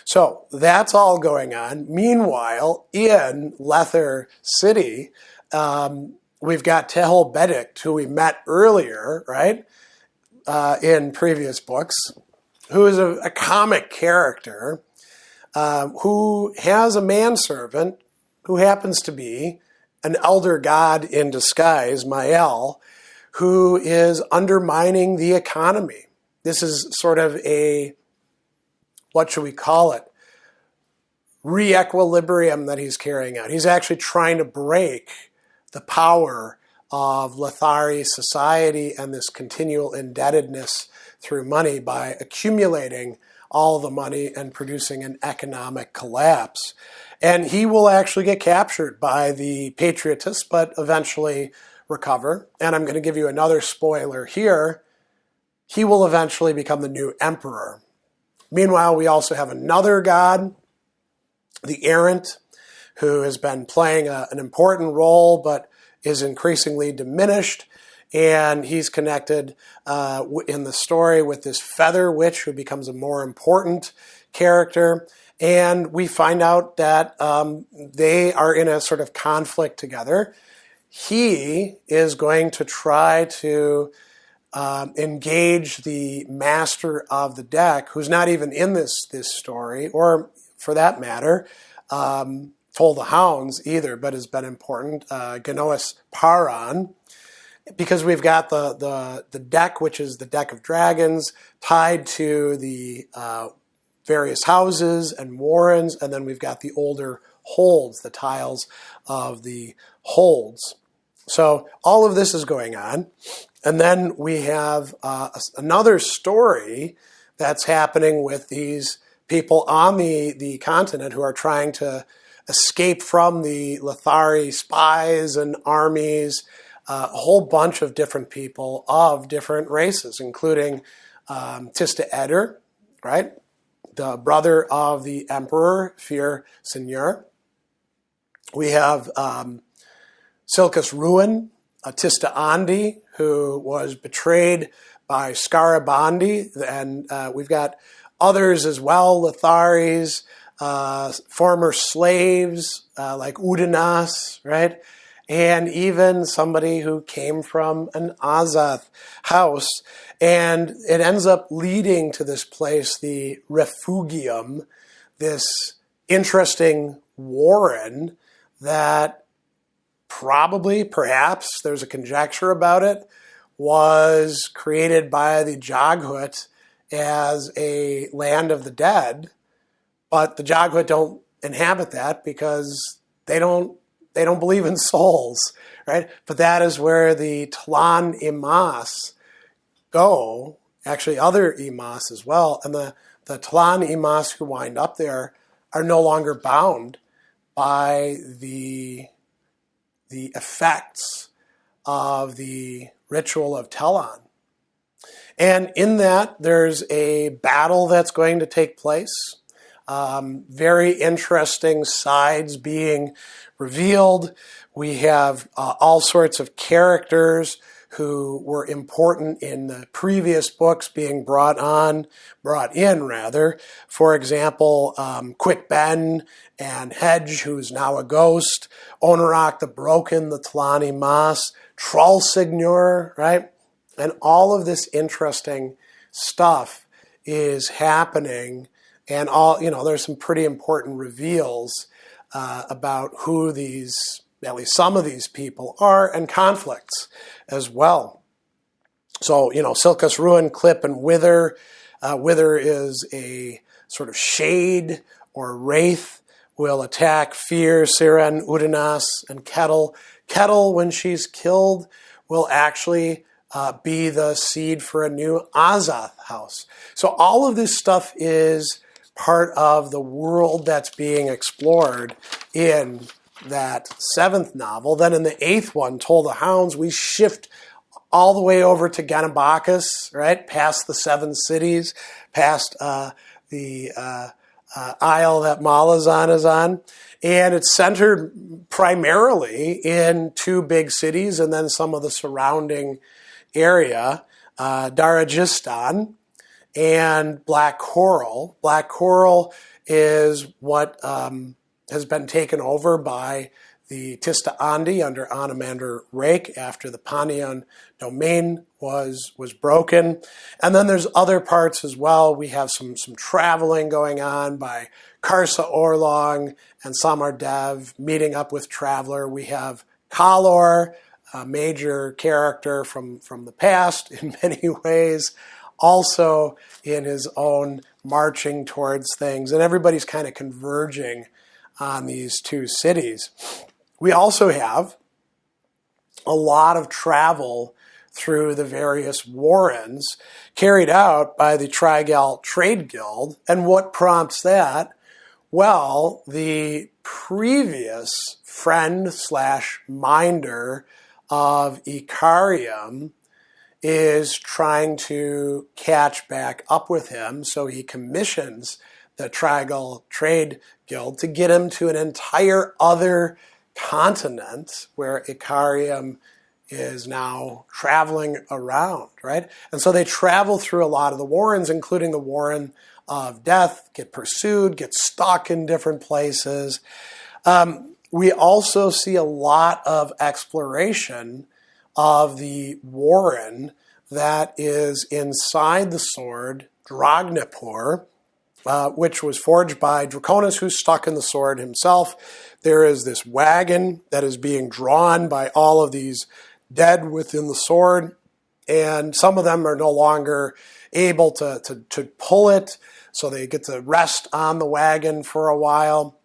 So that's all going on. Meanwhile, in Lether City, we've got Tehel Bedict, who we met earlier, right, in previous books, who is a comic character who has a manservant who happens to be an elder god in disguise, Mael, who is undermining the economy. This is sort of a, what should we call it, re-equilibrium that he's carrying out. He's actually trying to break the power of Lethari society and this continual indebtedness through money by accumulating all the money and producing an economic collapse. And he will actually get captured by the Patriotists, but eventually recover. And I'm going to give you another spoiler here. He will eventually become the new emperor. Meanwhile, we also have another god, the Errant, who has been playing an important role, but is increasingly diminished. And he's connected in the story with this Feather Witch, who becomes a more important character. And we find out that they are in a sort of conflict together. He is going to try to engage the master of the deck, who's not even in this story, or for that matter, Toll the Hounds either, but has been important, Ganois Paran, because we've got the deck, which is the deck of dragons, tied to the various houses and warrens, and then we've got the older holds, the tiles of the holds. So all of this is going on. And then we have another story that's happening with these people on the continent who are trying to escape from the Lethari spies and armies, a whole bunch of different people of different races, including Tista Eder, right? The brother of the emperor, Fyr Seigneur. We have Silcus Ruin, Tista Andi, who was betrayed by Scarabandi, and we've got others as well, Letharis, former slaves like Udanas, right? And even somebody who came from an Azath house. And it ends up leading to this place, the Refugium, this interesting warren that probably, perhaps, there's a conjecture about it, was created by the Joghut as a land of the dead, but the Joghut don't inhabit that because they don't believe in souls, right? But that is where the Tlan Imas go, actually other Imas as well, and the Tlan Imas who wind up there are no longer bound by the effects of the ritual of Telan. And in that, there's a battle that's going to take place. Very interesting sides being revealed. We have all sorts of characters who were important in the previous books being brought in. For example, Quick Ben and Hedge, who's now a ghost, Onorok the Broken, the Tlan Imas, Trollsignor, right? And all of this interesting stuff is happening, and there's some pretty important reveals about who at least some of these people are, and conflicts as well. So, Silcus Ruin, Clip, and Wither. Wither is a sort of shade or wraith, will attack Fyr, Siren, Udanas, and Kettle. Kettle, when she's killed, will actually be the seed for a new Azath house. So all of this stuff is part of the world that's being explored in that 7th novel. Then in the 8th one, Toll the Hounds, we shift all the way over to Ganabakis, right? Past the 7 cities, past the isle that Malazan is on. And it's centered primarily in 2 big cities and then some of the surrounding area, Darajistan and Black Coral. Black Coral is what has been taken over by the Tista Andi under Anamander Rake after the Panion domain was broken. And then there's other parts as well. We have some traveling going on by Karsa Orlong and Samar Dev meeting up with Traveler. We have Kalor, a major character from the past in many ways, also in his own marching towards things. And everybody's kind of converging on these two cities. We also have a lot of travel through the various warrens carried out by the Trygal Trade Guild. And what prompts that? Well, the previous friend/minder of Icarium is trying to catch back up with him, so he commissions the Trygal Trade Guild to get him to an entire other continent where Icarium is now traveling around, right? And so they travel through a lot of the warrens, including the Warren of Death, get pursued, get stuck in different places. We also see a lot of exploration of the warren that is inside the sword, Dragnipur, which was forged by Draconis, who's stuck in the sword himself. There is this wagon that is being drawn by all of these dead within the sword, and some of them are no longer able to pull it, so they get to rest on the wagon for a while.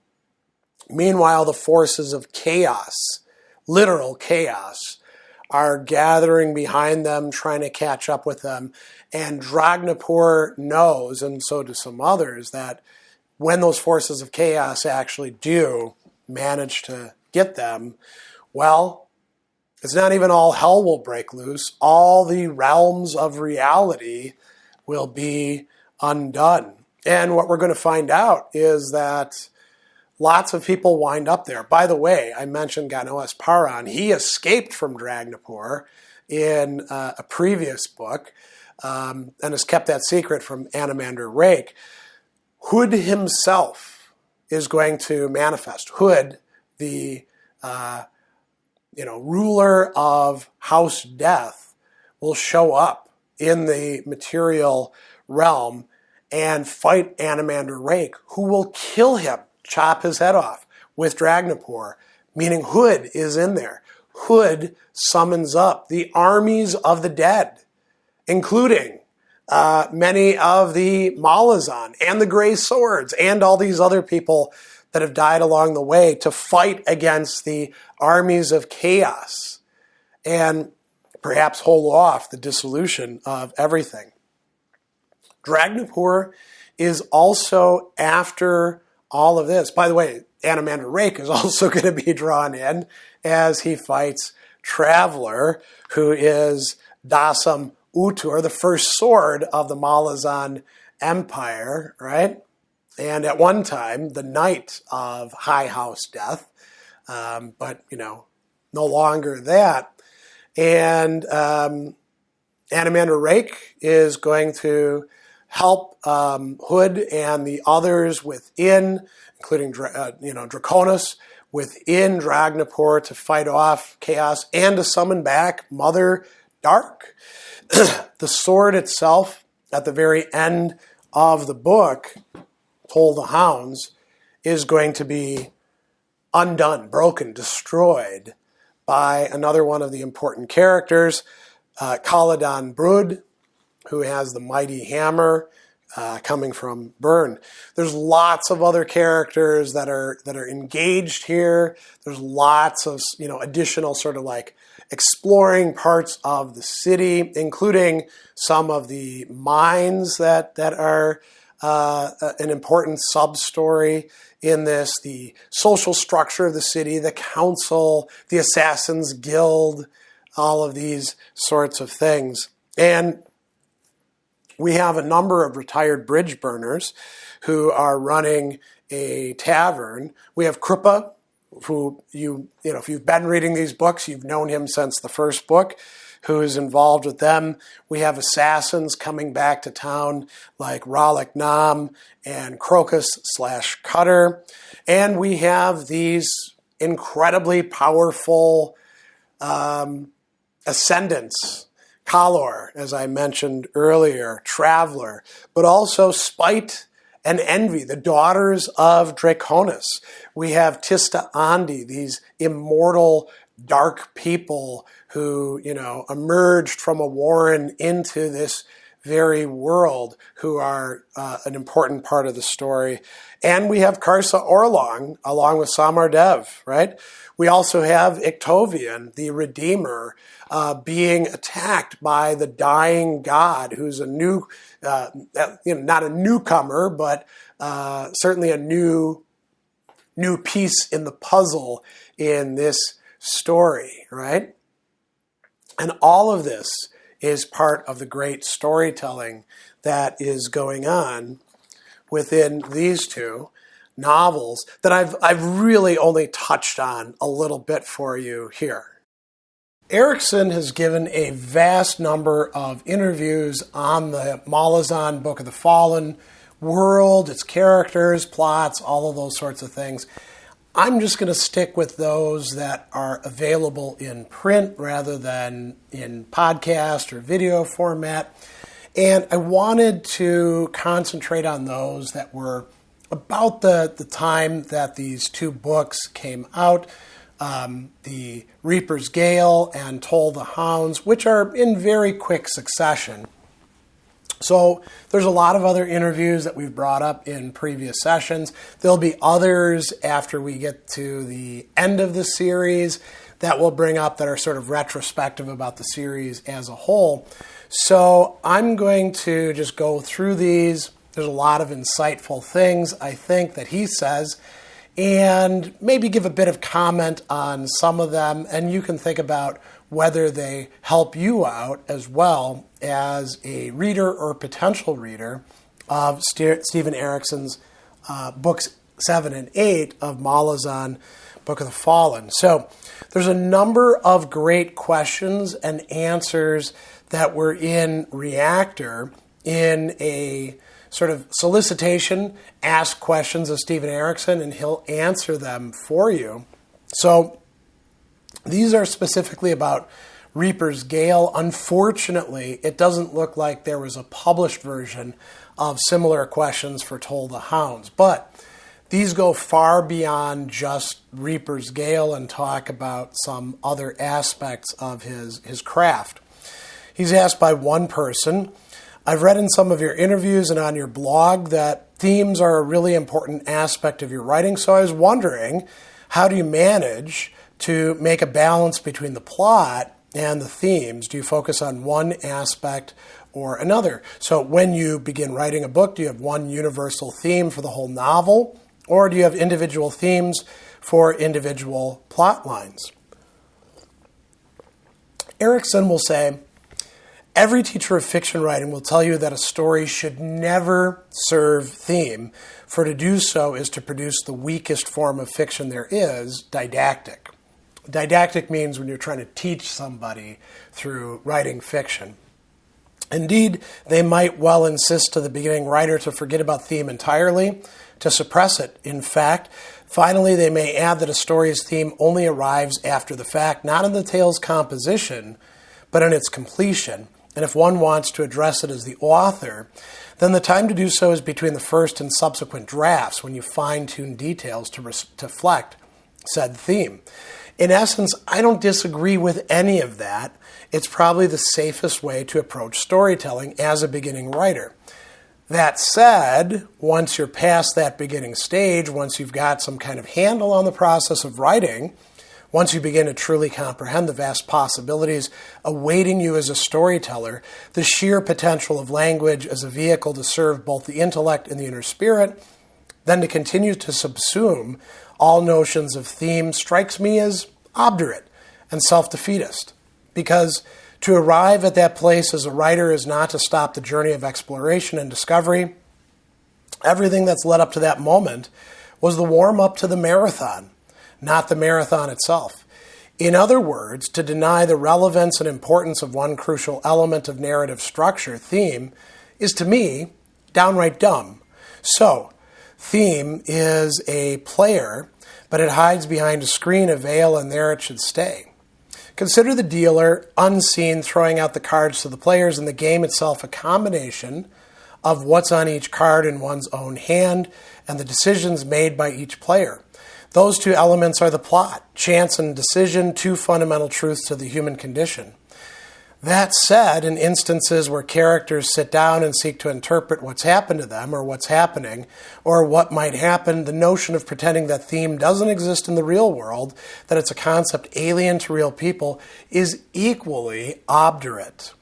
Meanwhile, the forces of chaos, literal chaos, are gathering behind them, trying to catch up with them. And Dragnipur knows, and so do some others, that when those forces of chaos actually do manage to get them, well, it's not even all hell will break loose. All the realms of reality will be undone. And what we're going to find out is that lots of people wind up there. By the way, I mentioned Ganoes Paran. He escaped from Dragnipur in a previous book and has kept that secret from Animander Rake. Hood himself is going to manifest. Hood, the ruler of House Death, will show up in the material realm and fight Animander Rake, who will kill him, chop his head off with Dragnipur, meaning Hood is in there. Hood summons up the armies of the dead, including many of the Malazan and the Grey Swords and all these other people that have died along the way to fight against the armies of chaos and perhaps hold off the dissolution of everything. Dragnipur is also after all of this. By the way, Animander Rake is also going to be drawn in as he fights Traveler, who is Dasam Utur, the first sword of the Malazan Empire, right? And at one time, the knight of High House Death, but, no longer that. And Animander Rake is going to help Hood and the others within, including Draconis, within Dragnipur to fight off chaos and to summon back Mother Dark. The sword itself, at the very end of the book, Toll the Hounds, is going to be undone, broken, destroyed by another one of the important characters, Caladan Brud, who has the mighty hammer coming from Byrne. There's lots of other characters that are engaged here. There's lots of additional sort of like exploring parts of the city, including some of the mines that are an important sub-story in this, the social structure of the city, the council, the Assassins Guild, all of these sorts of things. And we have a number of retired bridge burners who are running a tavern. We have Krupa, who if you've been reading these books, you've known him since the first book, who is involved with them. We have assassins coming back to town like Ralik Nam and Crocus/Cutter. And we have these incredibly powerful ascendants, Kalor, as I mentioned earlier, Traveler, but also Spite and Envy, the daughters of Draconis. We have Tista Andi, these immortal dark people who, emerged from a warren into this very world who are an important part of the story. And we have Karsa Orlong along with Samar Dev, right? We also have Octavian, the Redeemer, being attacked by the dying god, who's a new, not a newcomer, but certainly a new piece in the puzzle in this story, right? And all of this is part of the great storytelling that is going on within these two novels that I've really only touched on a little bit for you here. Erikson has given a vast number of interviews on the Malazan Book of the Fallen world, its characters, plots, all of those sorts of things. I'm just going to stick with those that are available in print rather than in podcast or video format. And I wanted to concentrate on those that were about the time that these two books came out, the Reaper's Gale and Toll the Hounds, which are in very quick succession. So there's a lot of other interviews that we've brought up in previous sessions. There'll be others after we get to the end of the series that we'll bring up that are sort of retrospective about the series as a whole. So I'm going to just go through these. There's a lot of insightful things, I think, that he says, and maybe give a bit of comment on some of them, and you can think about whether they help you out as well as a reader or potential reader of Steven Erikson's books 7 and 8 of Malazan, Book of the Fallen. So there's a number of great questions and answers that were in Reactor in a sort of solicitation. Ask questions of Steven Erikson and he'll answer them for you. So these are specifically about Reaper's Gale. Unfortunately, it doesn't look like there was a published version of similar questions for Toll the Hounds, but these go far beyond just Reaper's Gale and talk about some other aspects of his craft. He's asked by one person, I've read in some of your interviews and on your blog that themes are a really important aspect of your writing, so I was wondering, how do you manage to make a balance between the plot and the themes? Do you focus on one aspect or another? So when you begin writing a book, do you have one universal theme for the whole novel, or do you have individual themes for individual plot lines? Erikson will say, every teacher of fiction writing will tell you that a story should never serve theme, for to do so is to produce the weakest form of fiction there is, didactic. Didactic means when you're trying to teach somebody through writing fiction. Indeed, they might well insist to the beginning writer to forget about theme entirely, to suppress it. In fact, finally, they may add that a story's theme only arrives after the fact, not in the tale's composition, but in its completion. And if one wants to address it as the author, then the time to do so is between the first and subsequent drafts, when you fine-tune details to reflect said theme. In essence, I don't disagree with any of that. It's probably the safest way to approach storytelling as a beginning writer. That said, once you're past that beginning stage, once you've got some kind of handle on the process of writing, once you begin to truly comprehend the vast possibilities awaiting you as a storyteller, the sheer potential of language as a vehicle to serve both the intellect and the inner spirit, then to continue to subsume all notions of theme strikes me as obdurate and self-defeatist. Because to arrive at that place as a writer is not to stop the journey of exploration and discovery. Everything that's led up to that moment was the warm-up to the marathon, not the marathon itself. In other words, to deny the relevance and importance of one crucial element of narrative structure, theme, is to me downright dumb. So, theme is a player, but it hides behind a screen, a veil, and there it should stay. Consider the dealer, unseen, throwing out the cards to the players, and the game itself a combination of what's on each card in one's own hand and the decisions made by each player. Those two elements are the plot, chance and decision, two fundamental truths to the human condition. That said, in instances where characters sit down and seek to interpret what's happened to them or what's happening or what might happen, the notion of pretending that theme doesn't exist in the real world, that it's a concept alien to real people, is equally obdurate.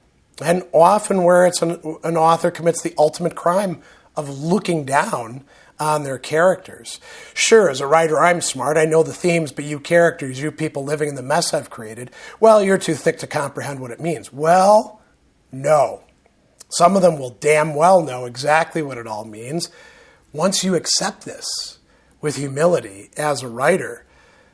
And often where it's an author commits the ultimate crime of looking down on their characters. Sure, as a writer, I'm smart. I know the themes, but you characters, you people living in the mess I've created, well, you're too thick to comprehend what it means. Well, no. Some of them will damn well know exactly what it all means. Once you accept this with humility as a writer,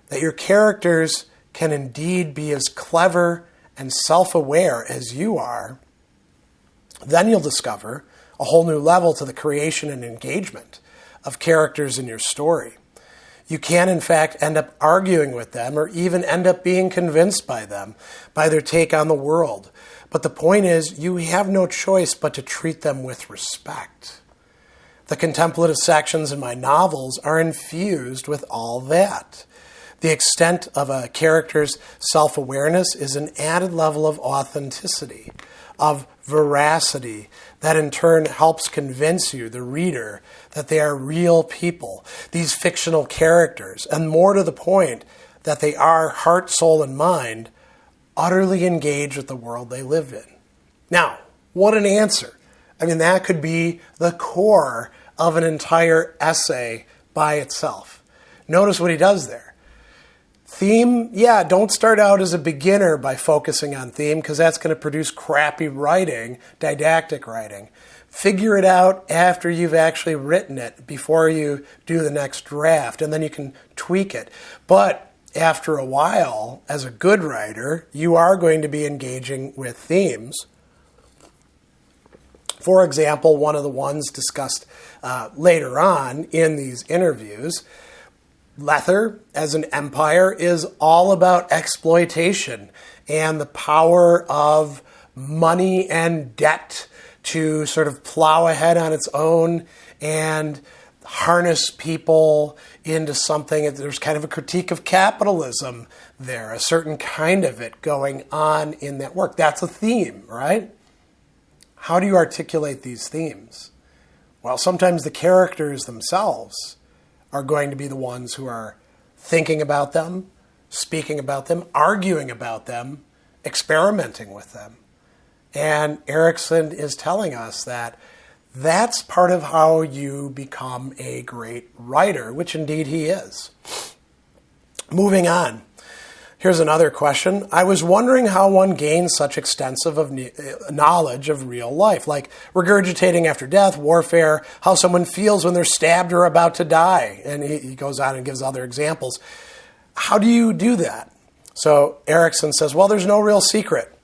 that your characters can indeed be as clever and self-aware as you are, then you'll discover a whole new level to the creation and engagement of characters in your story. You can, in fact, end up arguing with them or even end up being convinced by them, by their take on the world. But the point is, you have no choice but to treat them with respect. The contemplative sections in my novels are infused with all that. The extent of a character's self-awareness is an added level of authenticity, of veracity, that in turn helps convince you, the reader, that they are real people, these fictional characters, and more to the point, that they are, heart, soul, and mind, utterly engaged with the world they live in. Now, what an answer. I mean, that could be the core of an entire essay by itself. Notice what he does there. Theme, yeah, don't start out as a beginner by focusing on theme because that's going to produce crappy writing, didactic writing. Figure it out after you've actually written it before you do the next draft, and then you can tweak it. But after a while, as a good writer, you are going to be engaging with themes. For example, one of the ones discussed later on in these interviews, Lether, as an empire, is all about exploitation and the power of money and debt to sort of plow ahead on its own and harness people into something. There's kind of a critique of capitalism there, a certain kind of it going on in that work. That's a theme, right? How do you articulate these themes? Well, sometimes the characters themselves are going to be the ones who are thinking about them, speaking about them, arguing about them, experimenting with them. And Erikson is telling us that that's part of how you become a great writer, which indeed he is. Moving on. Here's another question. I was wondering how one gains such extensive knowledge of real life, like regurgitating after death, warfare, how someone feels when they're stabbed or about to die. And he goes on and gives other examples. How do you do that? So Erikson says, well, there's no real secret.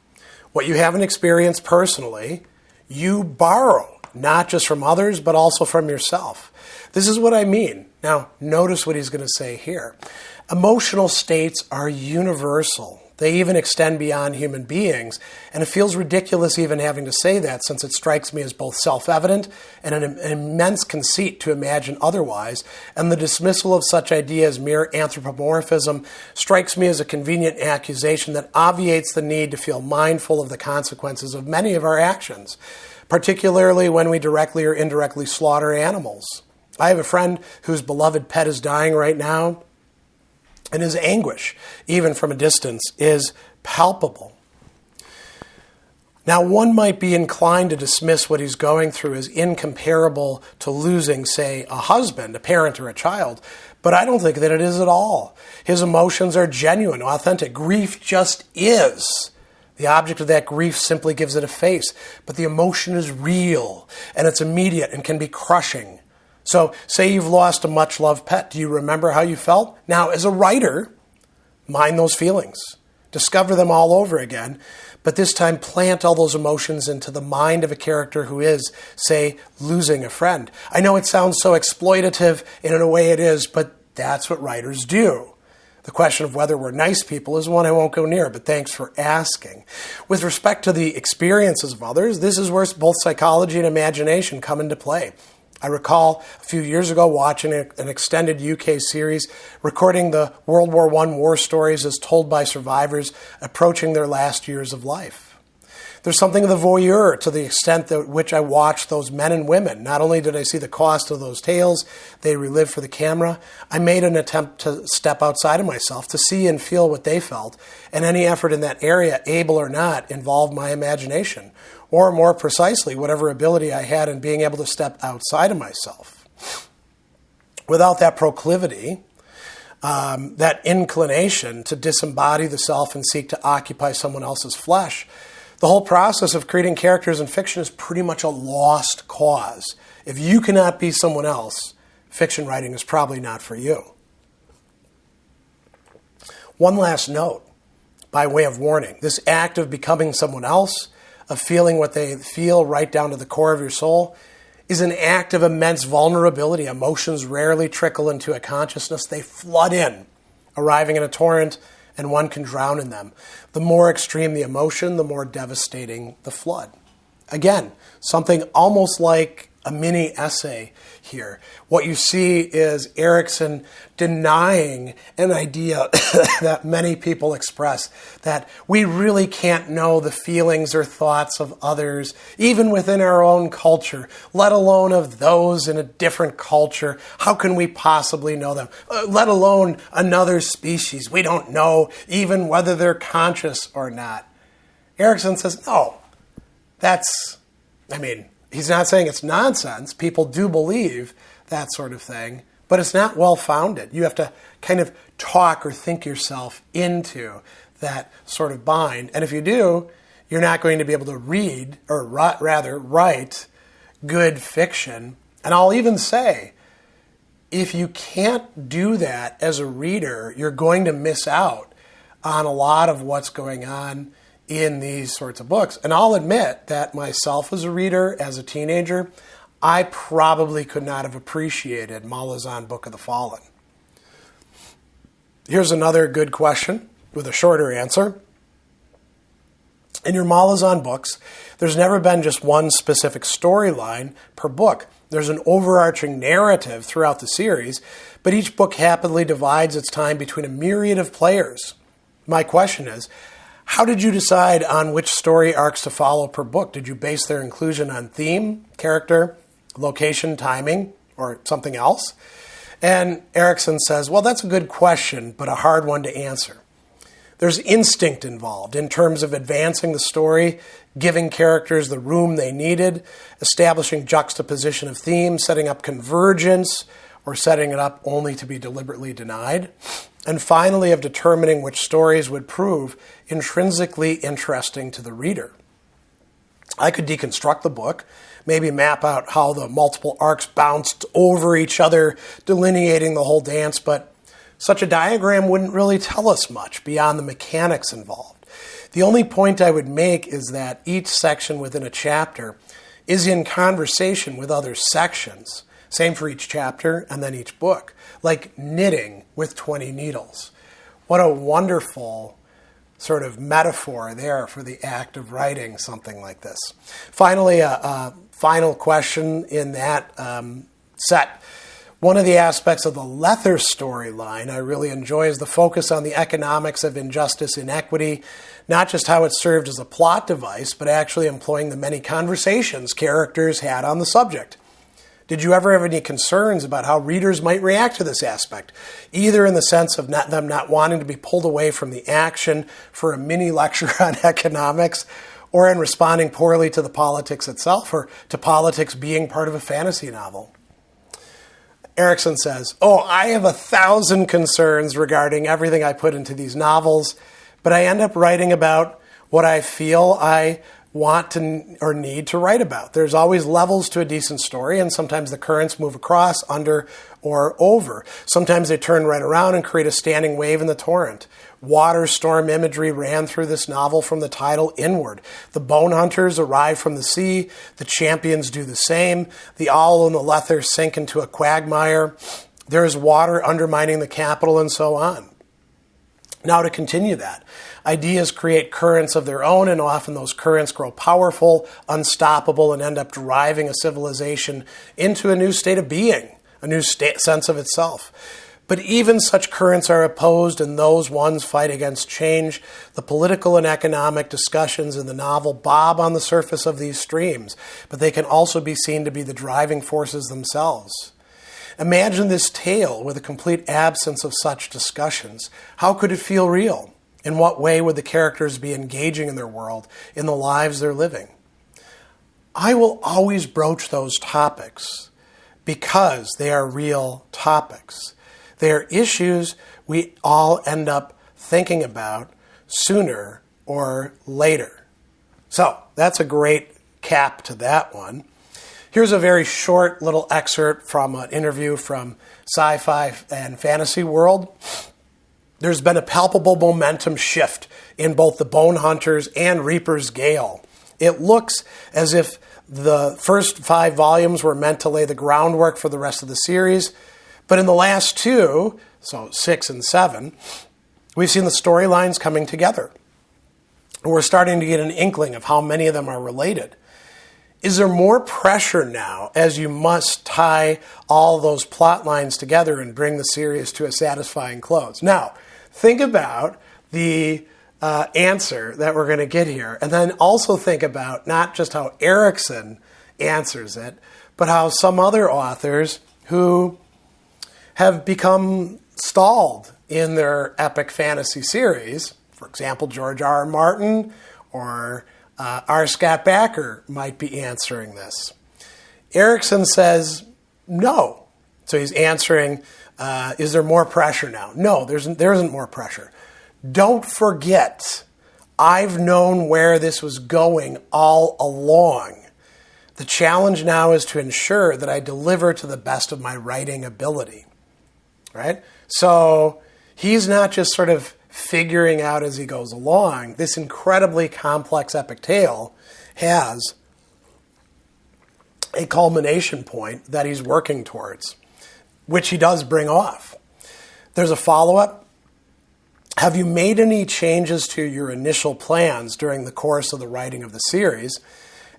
What you haven't experienced personally, you borrow, not just from others, but also from yourself. This is what I mean. Now, notice what he's going to say here. Emotional states are universal. They even extend beyond human beings, and it feels ridiculous even having to say that, since it strikes me as both self-evident and an immense conceit to imagine otherwise, and the dismissal of such idea as mere anthropomorphism strikes me as a convenient accusation that obviates the need to feel mindful of the consequences of many of our actions, particularly when we directly or indirectly slaughter animals. I have a friend whose beloved pet is dying right now, and his anguish, even from a distance, is palpable. Now, one might be inclined to dismiss what he's going through as incomparable to losing, say, a husband, a parent, or a child, but I don't think that it is at all. His emotions are genuine, authentic. Grief just is. The object of that grief simply gives it a face, but the emotion is real, and it's immediate and can be crushing. So, say you've lost a much-loved pet. Do you remember how you felt? Now, as a writer, mind those feelings. Discover them all over again, but this time plant all those emotions into the mind of a character who is, say, losing a friend. I know it sounds so exploitative, and in a way it is, but that's what writers do. The question of whether we're nice people is one I won't go near, but thanks for asking. With respect to the experiences of others, this is where both psychology and imagination come into play. I recall a few years ago watching an extended UK series recording the World War I war stories as told by survivors approaching their last years of life. There's something of the voyeur to the extent to which I watched those men and women. Not only did I see the cost of those tales they relived for the camera, I made an attempt to step outside of myself to see and feel what they felt, and any effort in that area, able or not, involved my imagination, or more precisely, whatever ability I had in being able to step outside of myself. Without that proclivity, that inclination to disembody the self and seek to occupy someone else's flesh, the whole process of creating characters in fiction is pretty much a lost cause. If you cannot be someone else, fiction writing is probably not for you. One last note, by way of warning. This act of becoming someone else, of feeling what they feel right down to the core of your soul, is an act of immense vulnerability. Emotions rarely trickle into a consciousness. They flood in, arriving in a torrent, and one can drown in them. The more extreme the emotion, the more devastating the flood. Again, something almost like a mini essay here. What you see is Erikson denying an idea that many people express, that we really can't know the feelings or thoughts of others, even within our own culture, let alone of those in a different culture. How can we possibly know them? Let alone another species. We don't know even whether they're conscious or not. Erikson says, no, he's not saying it's nonsense. People do believe that sort of thing, but it's not well-founded. You have to kind of talk or think yourself into that sort of bind. And if you do, you're not going to be able to read, or rather write, good fiction. And I'll even say, if you can't do that as a reader, you're going to miss out on a lot of what's going on in these sorts of books. And I'll admit that myself as a reader, as a teenager, I probably could not have appreciated Malazan Book of the Fallen. Here's another good question with a shorter answer. In your Malazan books, there's never been just one specific storyline per book. There's an overarching narrative throughout the series, but each book happily divides its time between a myriad of players. My question is, how did you decide on which story arcs to follow per book? Did you base their inclusion on theme, character, location, timing, or something else? And Erikson says, well, that's a good question, but a hard one to answer. There's instinct involved in terms of advancing the story, giving characters the room they needed, establishing juxtaposition of themes, setting up convergence, or setting it up only to be deliberately denied, and finally of determining which stories would prove intrinsically interesting to the reader. I could deconstruct the book, maybe map out how the multiple arcs bounced over each other, delineating the whole dance, but such a diagram wouldn't really tell us much beyond the mechanics involved. The only point I would make is that each section within a chapter is in conversation with other sections. Same for each chapter and then each book, like knitting with 20 needles. What a wonderful sort of metaphor there for the act of writing something like this. Finally, a final question in that set. One of the aspects of the Lether storyline I really enjoy is the focus on the economics of injustice, inequity, not just how it served as a plot device, but actually employing the many conversations characters had on the subject. Did you ever have any concerns about how readers might react to this aspect, either in the sense of them not wanting to be pulled away from the action for a mini lecture on economics, or in responding poorly to the politics itself, or to politics being part of a fantasy novel? Erikson says, I have 1,000 concerns regarding everything I put into these novels, but I end up writing about what I feel I want to or need to write about. There's always levels to a decent story, and sometimes the currents move across, under, or over. Sometimes they turn right around and create a standing wave in the torrent. Water storm imagery ran through this novel from the title inward. The bone hunters arrive from the sea. The champions do the same. The owl and the lether sink into a quagmire. There is water undermining the capital, and so on. Now, to continue that, ideas create currents of their own, and often those currents grow powerful, unstoppable, and end up driving a civilization into a new state of being, a new sense of itself. But even such currents are opposed, and those ones fight against change. The political and economic discussions in the novel bob on the surface of these streams, but they can also be seen to be the driving forces themselves. Imagine this tale with a complete absence of such discussions. How could it feel real? In what way would the characters be engaging in their world, in the lives they're living? I will always broach those topics because they are real topics. They are issues we all end up thinking about sooner or later. So that's a great cap to that one. Here's a very short little excerpt from an interview from Sci-Fi and Fantasy World. There's been a palpable momentum shift in both the Bone Hunters and Reaper's Gale. It looks as if the first 5 volumes were meant to lay the groundwork for the rest of the series. But in the last 2, so 6 and 7, we've seen the storylines coming together. And we're starting to get an inkling of how many of them are related. Is there more pressure now as you must tie all those plot lines together and bring the series to a satisfying close? Now, think about the answer that we're going to get here. And then also think about not just how Erikson answers it, but how some other authors who have become stalled in their epic fantasy series, for example, George R. R. Martin or R. Scott Bakker might be answering this. Erikson says no. So he's answering, is there more pressure now? No, there isn't more pressure. Don't forget, I've known where this was going all along. The challenge now is to ensure that I deliver to the best of my writing ability. Right? So he's not just sort of figuring out as he goes along. This incredibly complex epic tale has a culmination point that he's working towards, which he does bring off. There's a follow-up. Have you made any changes to your initial plans during the course of the writing of the series?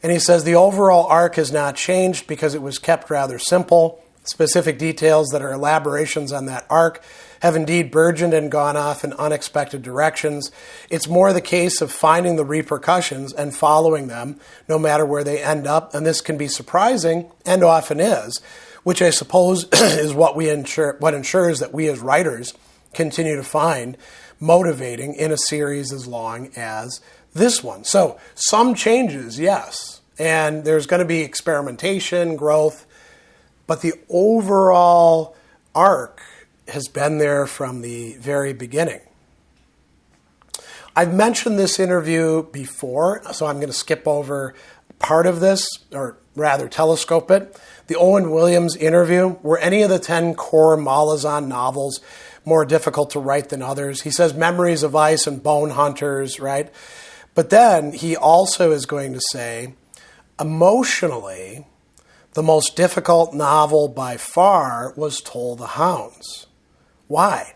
And he says the overall arc has not changed because it was kept rather simple. Specific details that are elaborations on that arc have indeed burgeoned and gone off in unexpected directions. It's more the case of finding the repercussions and following them, no matter where they end up. And this can be surprising, and often is, which I suppose is what ensures that we as writers continue to find motivating in a series as long as this one. So some changes, yes. And there's going to be experimentation, growth. But the overall arc has been there from the very beginning. I've mentioned this interview before, so I'm going to skip over part of this, or rather telescope it. The Owen Williams interview. Were any of the 10 core Malazan novels more difficult to write than others? He says Memories of Ice and Bone Hunters, right? But then he also is going to say, emotionally, the most difficult novel by far was Toll the Hounds. Why?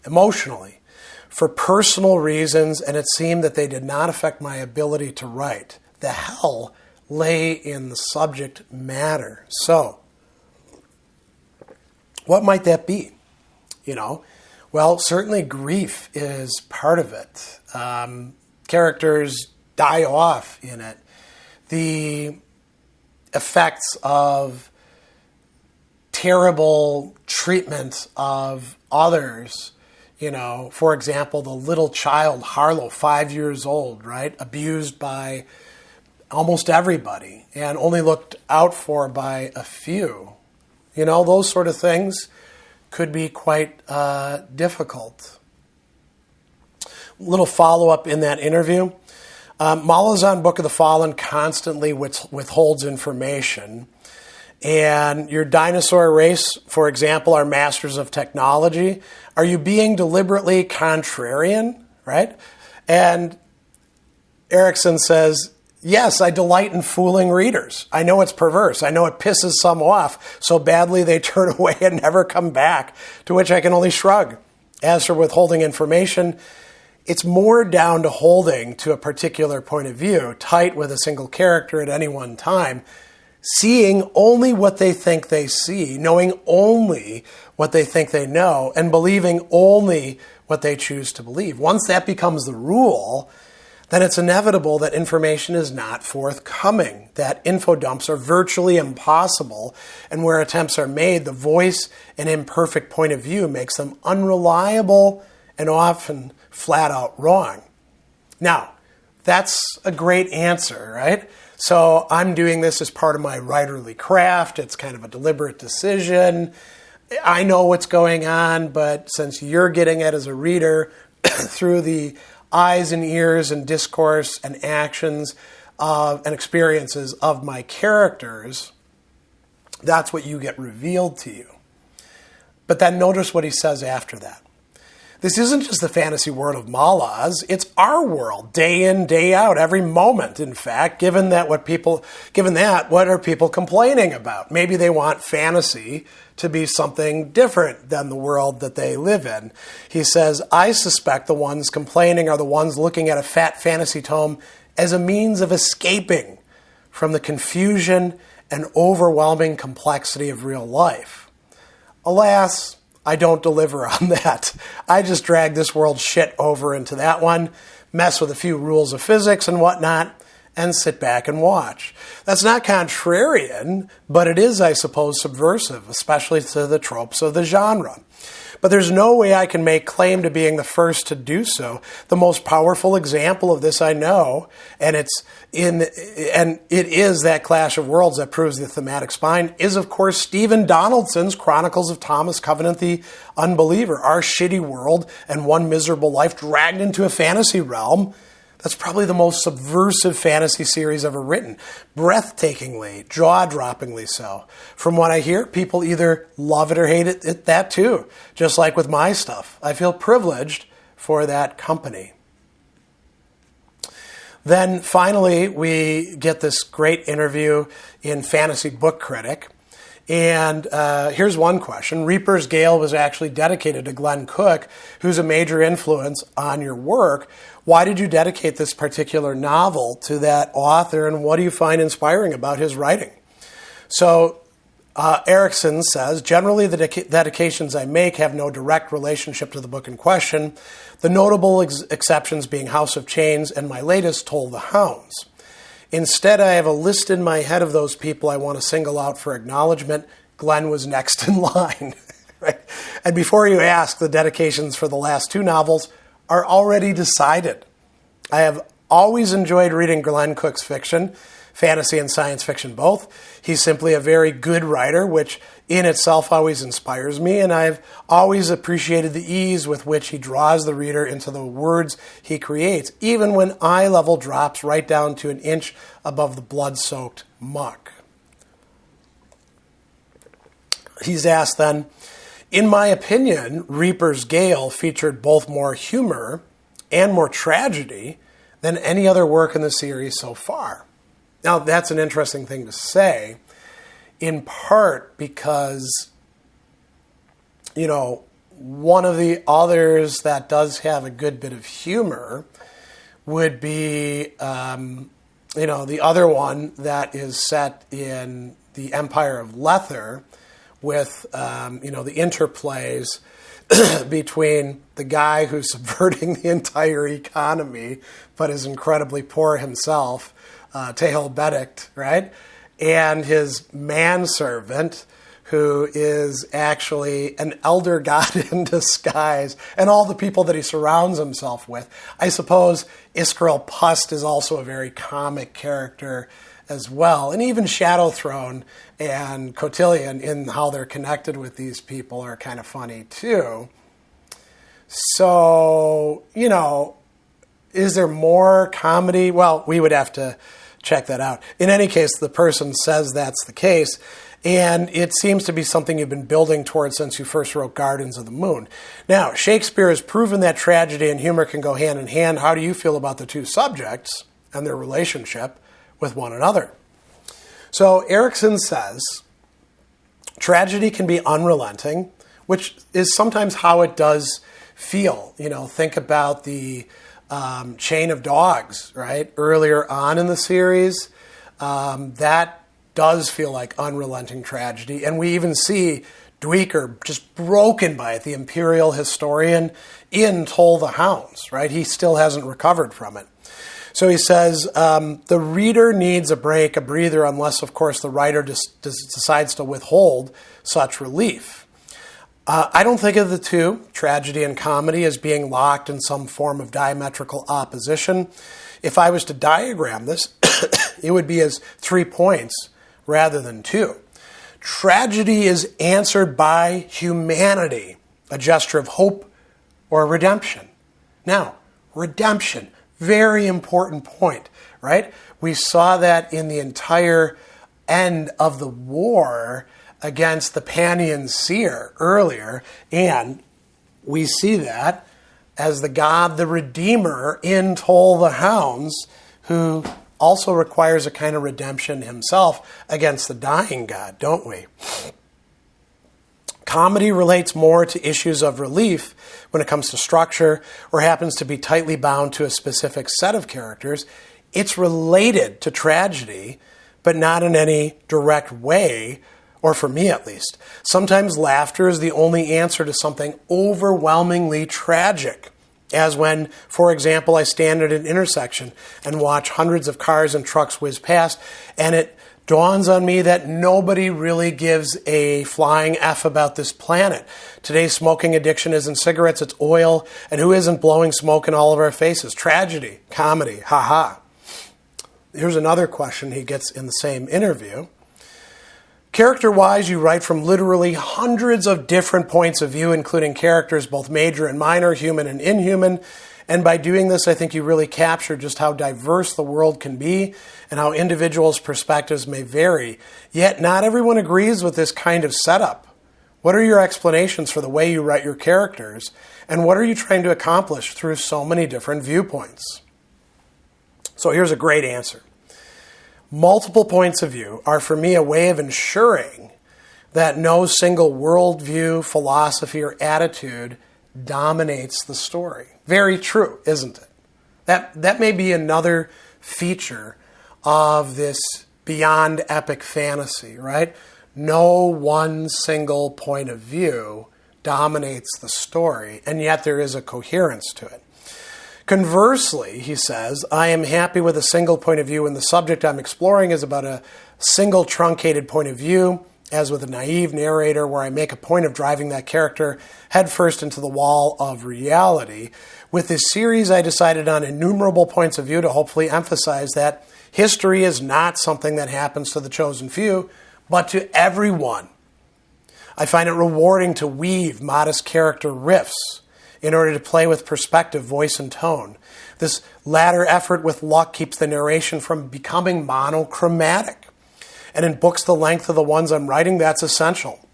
Emotionally. For personal reasons, and it seemed that they did not affect my ability to write. The hell lay in the subject matter. So, what might that be? Well, certainly grief is part of it. Characters die off in it. The effects of terrible treatment of others, for example, the little child, Harlow, 5 years old, right, abused by almost everybody and only looked out for by a few. Those sort of things could be quite difficult. Little follow-up in that interview. Malazan Book of the Fallen constantly withholds information. And your dinosaur race, for example, are masters of technology. Are you being deliberately contrarian, right? And Erikson says, yes, I delight in fooling readers. I know it's perverse. I know it pisses some off so badly they turn away and never come back, to which I can only shrug. As for withholding information, it's more down to holding to a particular point of view, tight with a single character at any one time, seeing only what they think they see, knowing only what they think they know, and believing only what they choose to believe. Once that becomes the rule, then it's inevitable that information is not forthcoming, that info dumps are virtually impossible, and where attempts are made, the voice and imperfect point of view makes them unreliable and often flat out wrong. Now, that's a great answer, right? So I'm doing this as part of my writerly craft. It's kind of a deliberate decision. I know what's going on, but since you're getting it as a reader through the eyes and ears and discourse and actions and experiences of my characters, that's what you get revealed to you. But then notice what he says after that. This isn't just the fantasy world of Malaz, it's our world, day in, day out, every moment, in fact, given that, what are people complaining about? Maybe they want fantasy to be something different than the world that they live in. He says, I suspect the ones complaining are the ones looking at a fat fantasy tome as a means of escaping from the confusion and overwhelming complexity of real life. Alas, I don't deliver on that. I just drag this world shit over into that one, mess with a few rules of physics and whatnot, and sit back and watch. That's not contrarian, but it is, I suppose, subversive, especially to the tropes of the genre. But there's no way I can make claim to being the first to do so. The most powerful example of this I know, and it is that clash of worlds that proves the thematic spine, is of course Stephen Donaldson's Chronicles of Thomas Covenant the Unbeliever, our shitty world and one miserable life dragged into a fantasy realm. That's probably the most subversive fantasy series ever written. Breathtakingly, jaw-droppingly so. From what I hear, people either love it or hate it, that too. Just like with my stuff. I feel privileged for that company. Then finally, we get this great interview in Fantasy Book Critic. And here's one question. Reaper's Gale was actually dedicated to Glenn Cook, who's a major influence on your work. Why did you dedicate this particular novel to that author, and what do you find inspiring about his writing? So Erikson says, generally the dedications I make have no direct relationship to the book in question, the notable exceptions being House of Chains and my latest, Toll the Hounds. Instead, I have a list in my head of those people I want to single out for acknowledgement. Glenn was next in line. Right? And before you ask, the dedications for the last two novels are already decided. I have always enjoyed reading Glenn Cook's fiction, fantasy and science fiction both. He's simply a very good writer, which in itself always inspires me, and I've always appreciated the ease with which he draws the reader into the words he creates, even when eye level drops right down to an inch above the blood-soaked muck. He's asked then, in my opinion, Reaper's Gale featured both more humor and more tragedy than any other work in the series so far. Now, that's an interesting thing to say, in part because, one of the others that does have a good bit of humor would be, the other one that is set in the Empire of Lether with, the interplays between the guy who's subverting the entire economy but is incredibly poor himself, Tehel Bedict, right? And his manservant, who is actually an elder god in disguise, and all the people that he surrounds himself with. I suppose Iskrel Pust is also a very comic character as well. And even Shadow Throne and Cotillion, in how they're connected with these people, are kind of funny too. So, is there more comedy? Well, we would have to check that out. In any case, the person says that's the case, and it seems to be something you've been building towards since you first wrote Gardens of the Moon. Now, Shakespeare has proven that tragedy and humor can go hand in hand. How do you feel about the two subjects and their relationship with one another? So Erikson says, tragedy can be unrelenting, which is sometimes how it does feel. Think about the Chain of Dogs, right? Earlier on in the series, that does feel like unrelenting tragedy. And we even see Dwecker just broken by it, the imperial historian in Toll the Hounds, right? He still hasn't recovered from it. So he says, the reader needs a break, a breather, unless, of course, the writer decides to withhold such relief. I don't think of the two, tragedy and comedy, as being locked in some form of diametrical opposition. If I was to diagram this, it would be as 3 points rather than 2. Tragedy is answered by humanity, a gesture of hope or redemption. Now, redemption, very important point, right? We saw that in the entire end of the war against the Panian seer earlier, and we see that as the god, the Redeemer, in Toll the Hounds, who also requires a kind of redemption himself against the dying god, don't we? Comedy relates more to issues of relief when it comes to structure, or happens to be tightly bound to a specific set of characters. It's related to tragedy, but not in any direct way, or for me at least. Sometimes laughter is the only answer to something overwhelmingly tragic, as when, for example, I stand at an intersection and watch hundreds of cars and trucks whiz past, and it dawns on me that nobody really gives a flying F about this planet. Today's smoking addiction isn't cigarettes, it's oil, and who isn't blowing smoke in all of our faces? Tragedy, comedy, ha-ha. Here's another question he gets in the same interview. Character-wise, you write from literally hundreds of different points of view, including characters both major and minor, human and inhuman. And by doing this, I think you really capture just how diverse the world can be and how individuals' perspectives may vary. Yet not everyone agrees with this kind of setup. What are your explanations for the way you write your characters? And what are you trying to accomplish through so many different viewpoints? So here's a great answer. Multiple points of view are for me a way of ensuring that no single worldview, philosophy, or attitude dominates the story. Very true, isn't it? That may be another feature of this beyond epic fantasy, right? No one single point of view dominates the story, and yet there is a coherence to it. Conversely, he says, I am happy with a single point of view when the subject I'm exploring is about a single truncated point of view, as with a naive narrator where I make a point of driving that character headfirst into the wall of reality. With this series, I decided on innumerable points of view to hopefully emphasize that history is not something that happens to the chosen few, but to everyone. I find it rewarding to weave modest character riffs in order to play with perspective, voice, and tone. This latter effort with luck keeps the narration from becoming monochromatic. And in books the length of the ones I'm writing, that's essential.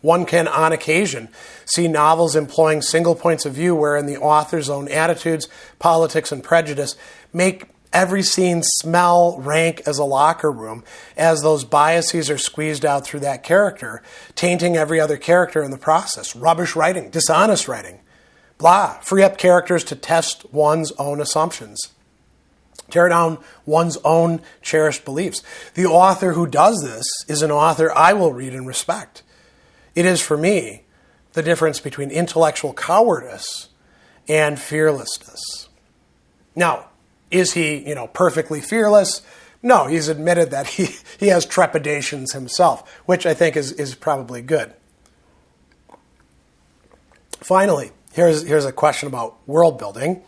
One can, on occasion, see novels employing single points of view wherein the author's own attitudes, politics, and prejudice make every scene smell rank as a locker room, as those biases are squeezed out through that character, tainting every other character in the process. Rubbish writing, dishonest writing, blah. Free up characters to test one's own assumptions. Tear down one's own cherished beliefs. The author who does this is an author I will read and respect. It is, for me, the difference between intellectual cowardice and fearlessness. Now, is he, perfectly fearless? No, he's admitted that he has trepidations himself, which I think is probably good. Finally, here's a question about world building.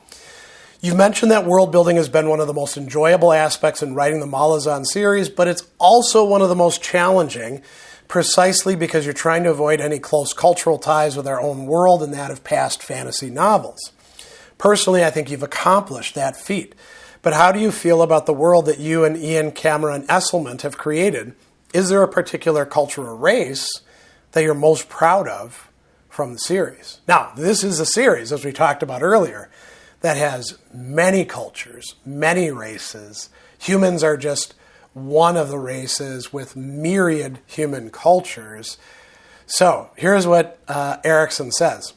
You've mentioned that world building has been one of the most enjoyable aspects in writing the Malazan series, but it's also one of the most challenging, precisely because you're trying to avoid any close cultural ties with our own world and that of past fantasy novels. Personally, I think you've accomplished that feat. But how do you feel about the world that you and Iain, Cameron, Esselman have created? Is there a particular culture or race that you're most proud of from the series? Now, this is a series, as we talked about earlier, that has many cultures, many races. Humans are just one of the races with myriad human cultures. So here's what Erikson says.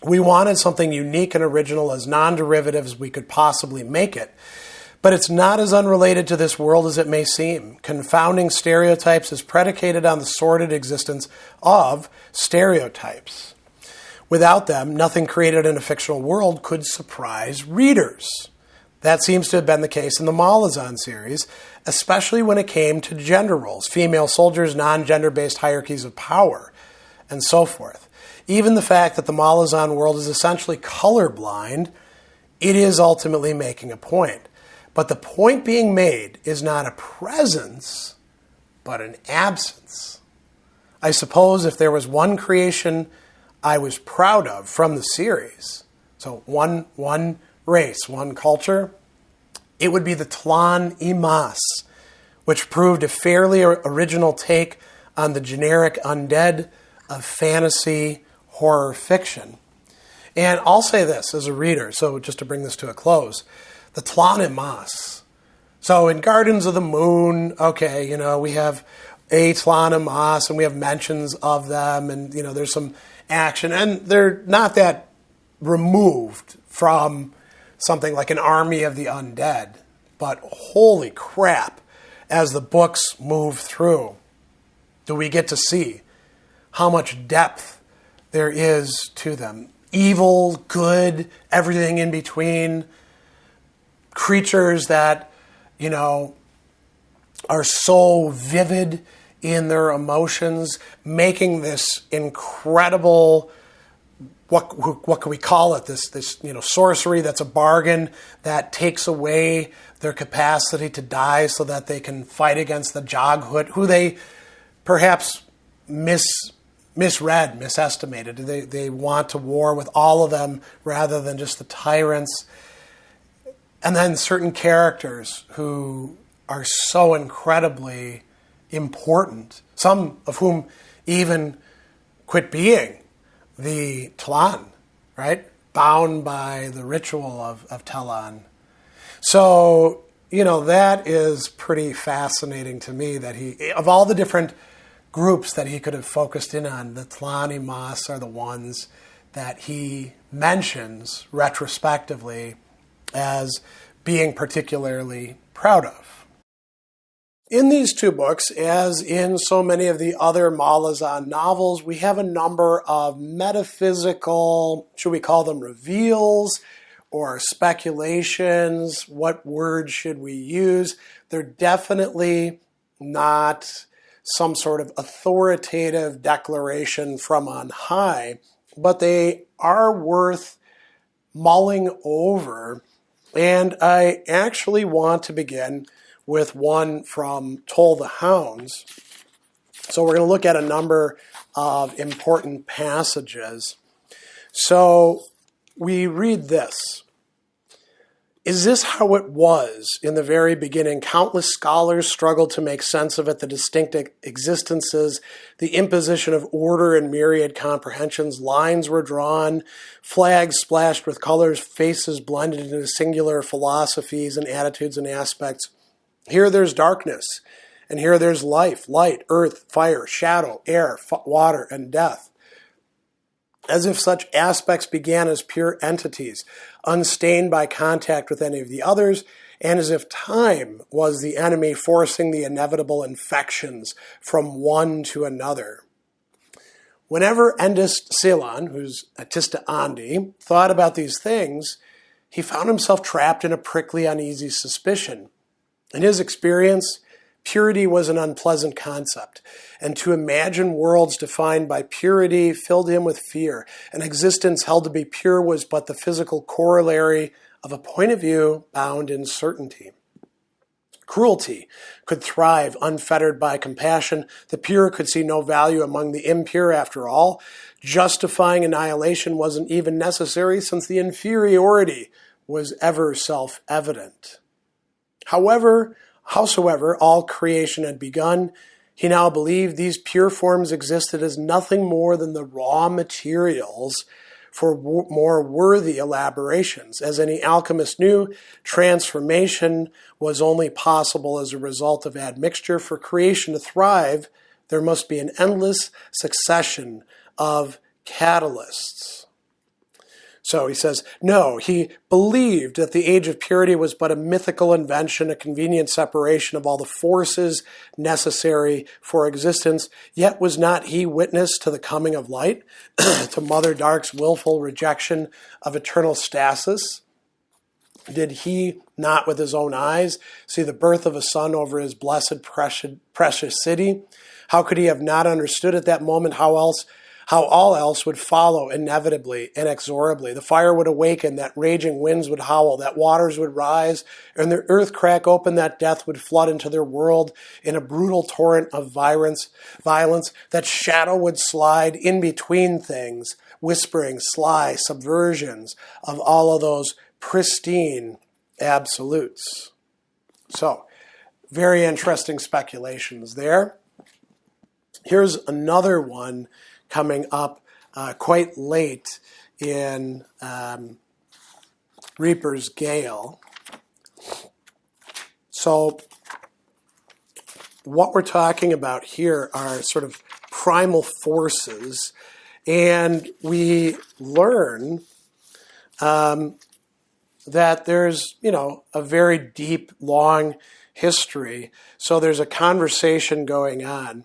We wanted something unique and original, as non-derivative as we could possibly make it. But it's not as unrelated to this world as it may seem. Confounding stereotypes is predicated on the sordid existence of stereotypes. Without them, nothing created in a fictional world could surprise readers. That seems to have been the case in the Malazan series, especially when it came to gender roles, female soldiers, non-gender-based hierarchies of power, and so forth. Even the fact that the Malazan world is essentially colorblind, it is ultimately making a point. But the point being made is not a presence, but an absence. I suppose if there was one creation I was proud of from the series, so one race, one culture, it would be the Tlan Imas, which proved a fairly original take on the generic undead of fantasy horror fiction. And I'll say this as a reader, so just to bring this to a close, the Tlan Imas. So in Gardens of the Moon, okay, we have a Tlan Imas and we have mentions of them and, there's some action, and they're not that removed from something like an army of the undead. But holy crap, as the books move through, do we get to see how much depth there is to them. Evil, good, everything in between. Creatures that, are so vivid in their emotions, making this incredible, what can we call it? This sorcery that's a bargain that takes away their capacity to die so that they can fight against the Joghut, who they perhaps misread, misestimated. They want to war with all of them rather than just the tyrants. And then certain characters who are so incredibly important, some of whom even quit being the Tlan, right? Bound by the ritual of Telan. So, that is pretty fascinating to me that he, of all the different groups that he could have focused in on, the Tlan Imas are the ones that he mentions retrospectively as being particularly proud of. In these two books, as in so many of the other Malazan novels, we have a number of metaphysical, should we call them reveals or speculations? What word should we use? They're definitely not some sort of authoritative declaration from on high, but they are worth mulling over. And I actually want to begin with one from Toll the Hounds. So we're going to look at a number of important passages. So we read this. Is this how it was in the very beginning? Countless scholars struggled to make sense of it, the distinct existences, the imposition of order and myriad comprehensions. Lines were drawn, flags splashed with colors, faces blended into singular philosophies and attitudes and aspects. Here there's darkness, and here there's life, light, earth, fire, shadow, air, water, and death. As if such aspects began as pure entities, unstained by contact with any of the others, and as if time was the enemy forcing the inevitable infections from one to another. Whenever Endist Ceylon, who's Atista Andi, thought about these things, he found himself trapped in a prickly, uneasy suspicion. In his experience, purity was an unpleasant concept, and to imagine worlds defined by purity filled him with fear. An existence held to be pure was but the physical corollary of a point of view bound in certainty. Cruelty could thrive unfettered by compassion. The pure could see no value among the impure after all. Justifying annihilation wasn't even necessary since the inferiority was ever self-evident. Howsoever all creation had begun, he now believed these pure forms existed as nothing more than the raw materials for more worthy elaborations. As any alchemist knew, transformation was only possible as a result of admixture. For creation to thrive, there must be an endless succession of catalysts. So he says, no, he believed that the age of purity was but a mythical invention, a convenient separation of all the forces necessary for existence, yet was not he witness to the coming of light, to Mother Dark's willful rejection of eternal stasis? Did he not with his own eyes see the birth of a son over his blessed, precious city? How could he have not understood at that moment how all else would follow inevitably, inexorably? The fire would awaken, that raging winds would howl, that waters would rise, and the earth crack open, that death would flood into their world in a brutal torrent of violence, that shadow would slide in between things, whispering sly subversions of all of those pristine absolutes. So, very interesting speculations there. Here's another one coming up quite late in Reaper's Gale. So what we're talking about here are sort of primal forces, and we learn that there's, a very deep, long history. So there's a conversation going on,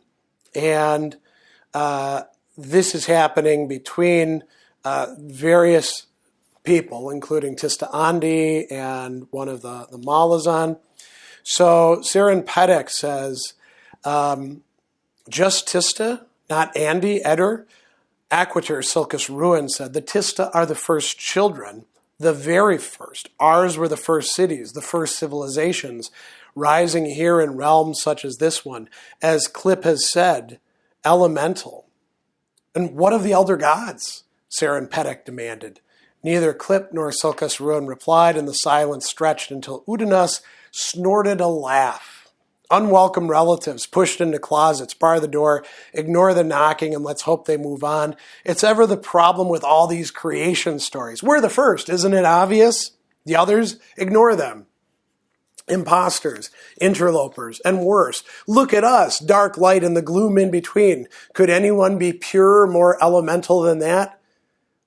and this is happening between various people, including Tista Andi and one of the Malazan. So Seren Pedek says, just Tista, not Andi, Eder? Aquiter Silcus Ruin said, the Tista are the first children, the very first. Ours were the first cities, the first civilizations, rising here in realms such as this one. As Clip has said, elemental. And what of the elder gods? Seren Pedek demanded. Neither Clip nor Silcus Ruin replied, and the silence stretched until Udenas snorted a laugh. Unwelcome relatives pushed into closets, bar the door, ignore the knocking, and let's hope they move on. It's ever the problem with all these creation stories. We're the first, isn't it obvious? The others, ignore them. Imposters, interlopers, and worse. Look at us, dark light and the gloom in between. Could anyone be purer, more elemental than that?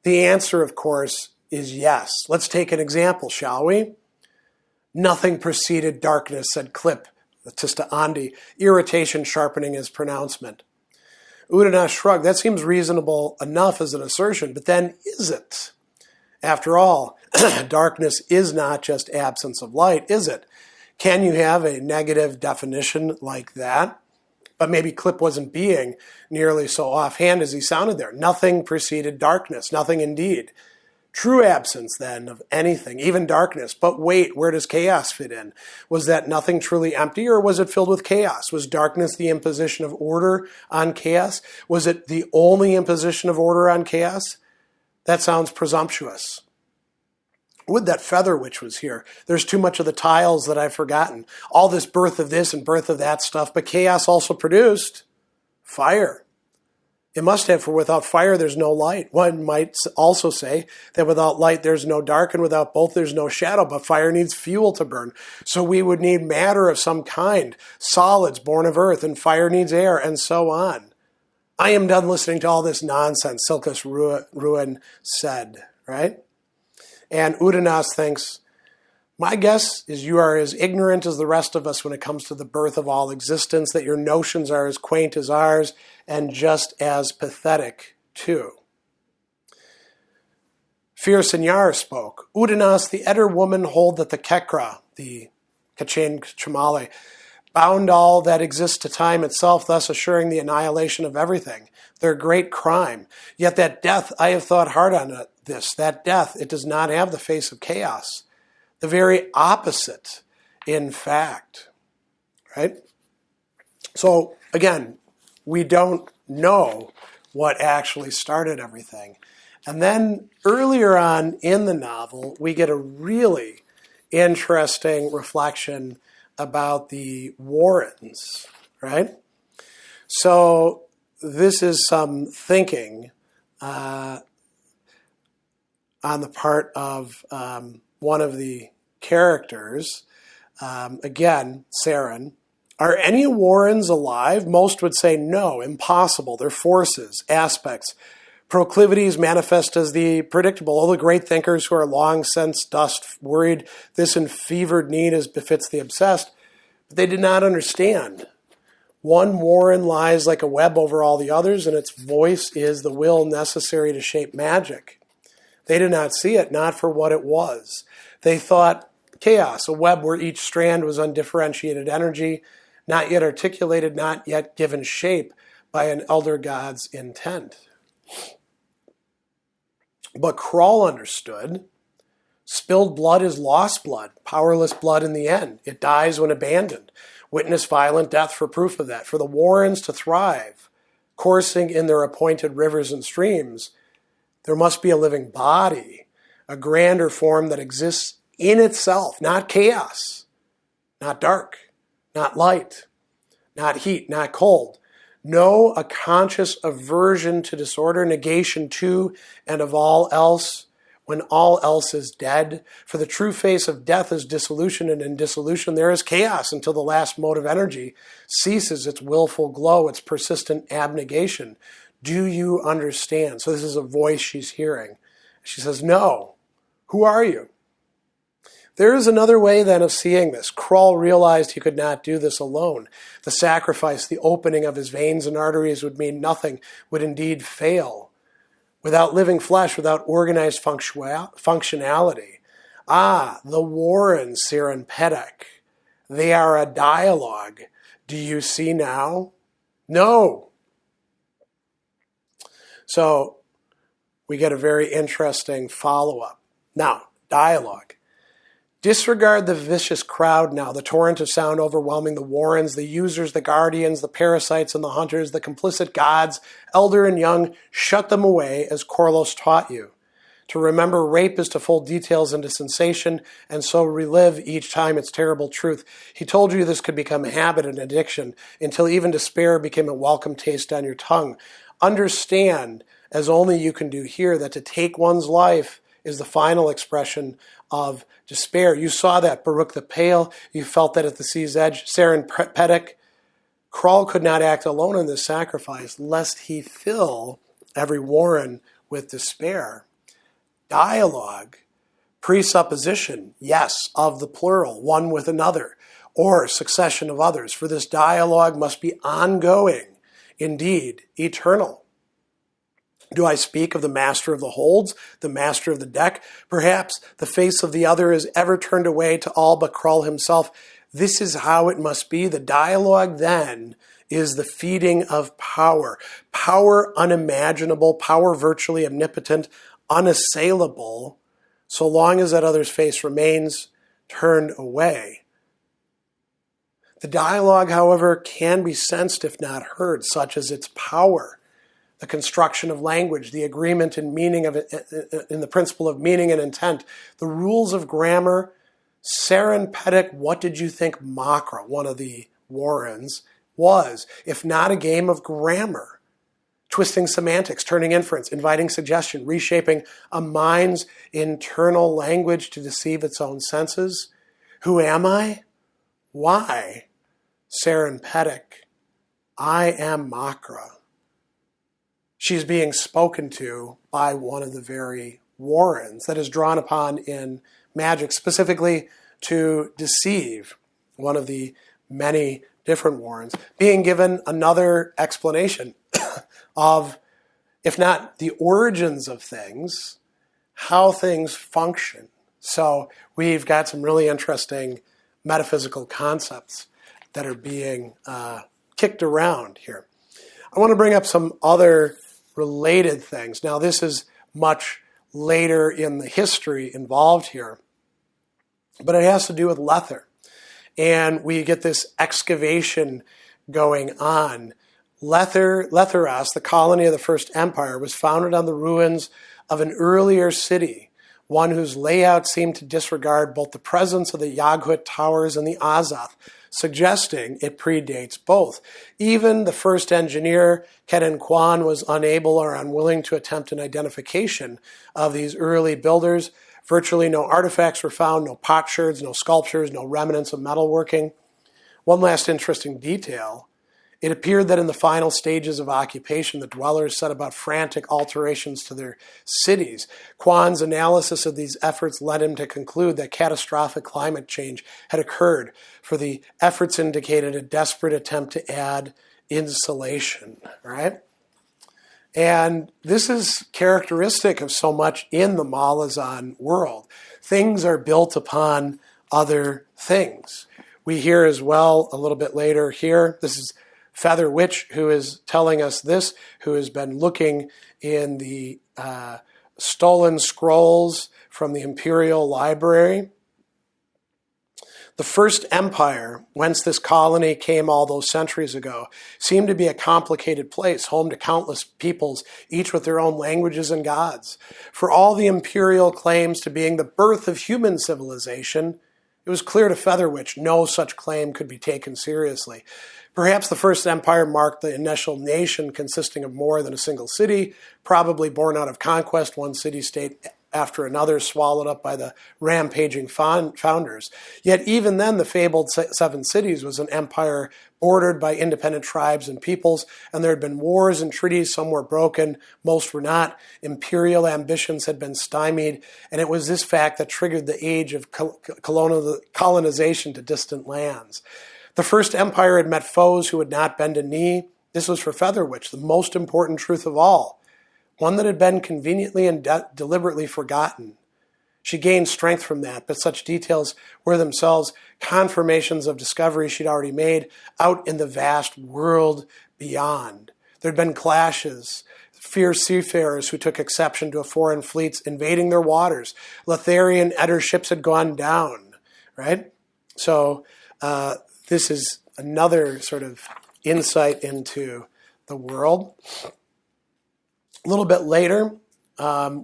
The answer, of course, is yes. Let's take an example, shall we? Nothing preceded darkness, said Clip, Tista Andi, irritation sharpening his pronouncement. Udenas shrugged. That seems reasonable enough as an assertion, but then is it? After all, darkness is not just absence of light, is it? Can you have a negative definition like that? But maybe Clip wasn't being nearly so offhand as he sounded there. Nothing preceded darkness, nothing indeed. True absence, then, of anything, even darkness. But wait, where does chaos fit in? Was that nothing truly empty, or was it filled with chaos? Was darkness the imposition of order on chaos? Was it the only imposition of order on chaos? That sounds presumptuous. Would that feather witch was here. There's too much of the tiles that I've forgotten. All this birth of this and birth of that stuff, but chaos also produced fire. It must have, for without fire there's no light. One might also say that without light there's no dark, and without both there's no shadow, but fire needs fuel to burn. So we would need matter of some kind, solids born of earth, and fire needs air, and so on. I am done listening to all this nonsense, Silcus Ruin said, right? And Udenas thinks, my guess is you are as ignorant as the rest of us when it comes to the birth of all existence, that your notions are as quaint as ours, and just as pathetic, too. Fir Sinyar spoke. Udenas, the Eder woman, hold that the Kekra, the Kachen Chamale, bound all that exists to time itself, thus assuring the annihilation of everything, their great crime. Yet that death, I have thought hard on this, that death, it does not have the face of chaos. The very opposite, in fact, right? So, again, we don't know what actually started everything. And then earlier on in the novel, we get a really interesting reflection about the Warrens, right? So this is some thinking on the part of one of the characters, again, Seren. Are any Warrens alive? Most would say no, impossible. They're forces, aspects, Proclivities manifest as the predictable. All the great thinkers who are long since dust worried this enfevered need as befits the obsessed, but they did not understand. One warren lies like a web over all the others, and its voice is the will necessary to shape magic. They did not see it, not for what it was. They thought chaos, a web where each strand was undifferentiated energy, not yet articulated, not yet given shape by an elder god's intent. But Krull understood. Spilled blood is lost blood, powerless blood in the end. It dies when abandoned. Witness violent death for proof of that. For the warrens to thrive, coursing in their appointed rivers and streams, there must be a living body, a grander form that exists in itself, not chaos, not dark, not light, not heat, not cold. No, a conscious aversion to disorder, negation to and of all else, when all else is dead. For the true face of death is dissolution, and in dissolution there is chaos until the last mode of energy ceases its willful glow, its persistent abnegation. Do you understand? So this is a voice she's hearing. She says, no. Who are you? There is another way then of seeing this. Krull realized he could not do this alone. The sacrifice, the opening of his veins and arteries would mean nothing, would indeed fail. Without living flesh, without organized functionality. Ah, the warrens, Seren Petek. They are a dialogue. Do you see now? No. So we get a very interesting follow-up. Now, dialogue. Disregard the vicious crowd now, the torrent of sound overwhelming the warrens, the users, the guardians, the parasites and the hunters, the complicit gods, elder and young. Shut them away as Corlos taught you. To remember rape is to fold details into sensation and so relive each time its terrible truth. He told you this could become a habit and addiction until even despair became a welcome taste on your tongue. Understand, as only you can do here, that to take one's life is the final expression of despair. You saw that, Baruch the Pale. You felt that at the sea's edge. Seren Petek. Krull could not act alone in this sacrifice, lest he fill every warren with despair. Dialogue, presupposition, yes, of the plural, one with another, or succession of others. For this dialogue must be ongoing, indeed, eternal. Do I speak of the master of the holds, the master of the deck? Perhaps the face of the other is ever turned away to all but Krull himself. This is how it must be. The dialogue, then, is the feeding of power. Power unimaginable, power virtually omnipotent, unassailable, so long as that other's face remains turned away. The dialogue, however, can be sensed if not heard, such as its power. The construction of language, the agreement in meaning of it, in the principle of meaning and intent, the rules of grammar. Seren Petek, what did you think Makra, one of the warrens, was, if not a game of grammar? Twisting semantics, turning inference, inviting suggestion, reshaping a mind's internal language to deceive its own senses. Who am I? Why? Seren Petek, I am Makra. She's being spoken to by one of the very warrens that is drawn upon in magic, specifically to deceive one of the many different warrens, being given another explanation of, if not the origins of things, how things function. So we've got some really interesting metaphysical concepts that are being kicked around here. I want to bring up some other related things. Now, this is much later in the history involved here, but it has to do with Lether. And we get this excavation going on. Letheras, the colony of the First Empire, was founded on the ruins of an earlier city, one whose layout seemed to disregard both the presence of the Yaghut towers and the Azoth, suggesting it predates both. Even the first engineer, Kenan Kwan, was unable or unwilling to attempt an identification of these early builders. Virtually no artifacts were found, no potsherds, no sculptures, no remnants of metalworking. One last interesting detail It appeared that in the final stages of occupation, the dwellers set about frantic alterations to their cities. Quan's analysis of these efforts led him to conclude that catastrophic climate change had occurred, for the efforts indicated a desperate attempt to add insulation, right? And this is characteristic of so much in the Malazan world. Things are built upon other things. We hear as well a little bit later here, this is Feather Witch who is telling us this, who has been looking in the stolen scrolls from the Imperial Library. The first empire, whence this colony came all those centuries ago, seemed to be a complicated place, home to countless peoples, each with their own languages and gods. For all the imperial claims to being the birth of human civilization, it was clear to Featherwitch no such claim could be taken seriously. Perhaps the first empire marked the initial nation consisting of more than a single city, probably born out of conquest, one city-state after another, swallowed up by the rampaging founders. Yet even then, the fabled Seven Cities was an empire bordered by independent tribes and peoples, and there had been wars and treaties. Some were broken, most were not. Imperial ambitions had been stymied, and it was this fact that triggered the age of colonization to distant lands. The first empire had met foes who would not bend a knee. This was for Featherwitch the most important truth of all, one that had been conveniently and deliberately forgotten. She gained strength from that, but such details were themselves confirmations of discoveries she'd already made out in the vast world beyond. There'd been clashes, fierce seafarers who took exception to a foreign fleet's invading their waters. Letharian Edder ships had gone down, right? So this is another sort of insight into the world. A little bit later,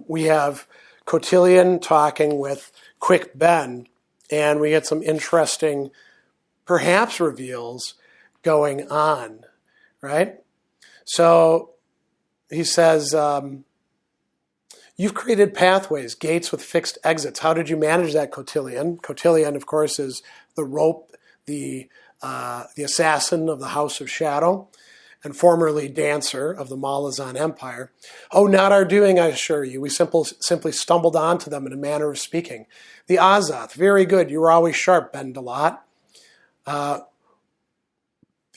we have Cotillion talking with Quick Ben, and we get some interesting, perhaps, reveals going on, right? So he says, you've created pathways, gates with fixed exits. How did you manage that, Cotillion? Cotillion, of course, is the rope, the assassin of the House of Shadow, and formerly dancer of the Malazan Empire. Oh, not our doing, I assure you. We simply stumbled onto them in a manner of speaking. The Azoth, very good. You were always sharp, Ben Delat.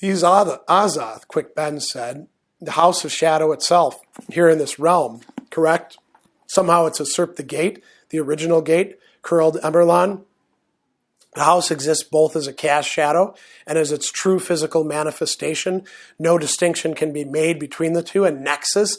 These Azoth, Quick Ben said, the House of Shadow itself, here in this realm, correct? Somehow it's usurped the gate, the original gate, curled Emerlon. The house exists both as a cast shadow and as its true physical manifestation. No distinction can be made between the two, a nexus.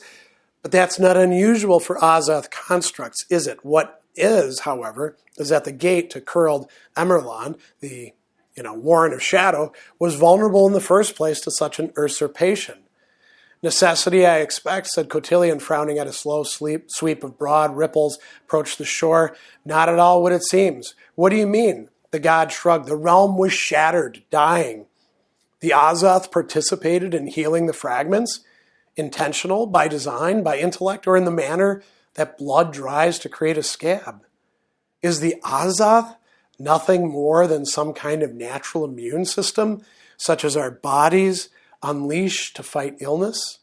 But that's not unusual for Azoth constructs, is it? What is, however, is that the gate to curled Emerlon, the Warren of Shadow, was vulnerable in the first place to such an usurpation. Necessity, I expect, said Cotillion, frowning at a slow sweep of broad ripples approached the shore. Not at all what it seems. What do you mean? The god shrugged. The realm was shattered, dying. The Azoth participated in healing the fragments, intentional, by design, by intellect, or in the manner that blood dries to create a scab. Is the Azoth nothing more than some kind of natural immune system, such as our bodies unleashed to fight illness?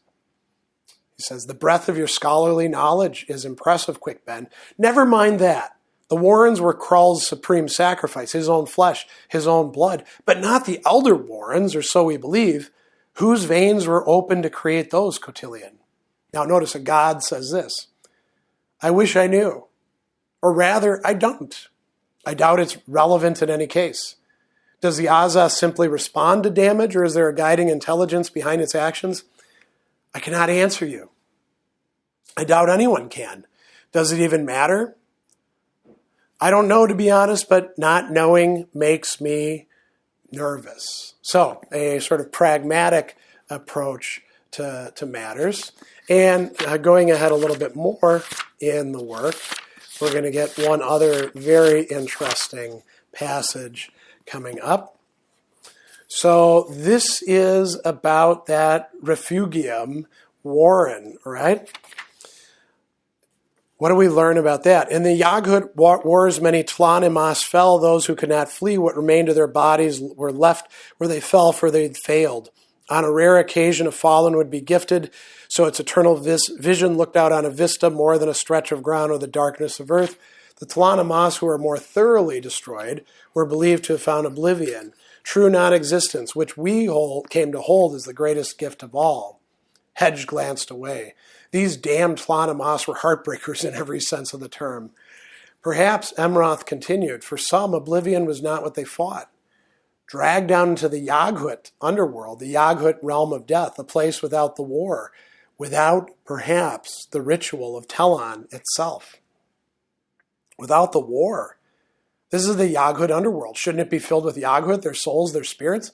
He says, the breadth of your scholarly knowledge is impressive, Quick Ben. Never mind that. The Warrens were Krull's supreme sacrifice, his own flesh, his own blood, but not the elder Warrens, or so we believe. Whose veins were open to create those, Cotillion? Now notice a god says this. I wish I knew. Or rather, I don't. I doubt it's relevant in any case. Does the Azoth simply respond to damage, or is there a guiding intelligence behind its actions? I cannot answer you. I doubt anyone can. Does it even matter? I don't know, to be honest, but not knowing makes me nervous. So a sort of pragmatic approach to matters. And going ahead a little bit more in the work, we're going to get one other very interesting passage coming up. So this is about that refugium Warren, right? What do we learn about that? In the Yaghut wars, many Tlanimas fell. Those who could not flee, what remained of their bodies were left where they fell, for they'd failed. On a rare occasion, a fallen would be gifted, so its eternal vision looked out on a vista more than a stretch of ground or the darkness of earth. The Tlanamas who were more thoroughly destroyed were believed to have found oblivion, true non-existence, which we came to hold as the greatest gift of all. Hedge glanced away. These damned Tlanamas were heartbreakers in every sense of the term. Perhaps, Emroth continued, for some, oblivion was not what they fought. Dragged down into the Yaghut underworld, the Yaghut realm of death, a place without the war, without, perhaps, the ritual of Telon itself. Without the war. This is the Yaghut underworld. Shouldn't it be filled with Yaghut, their souls, their spirits?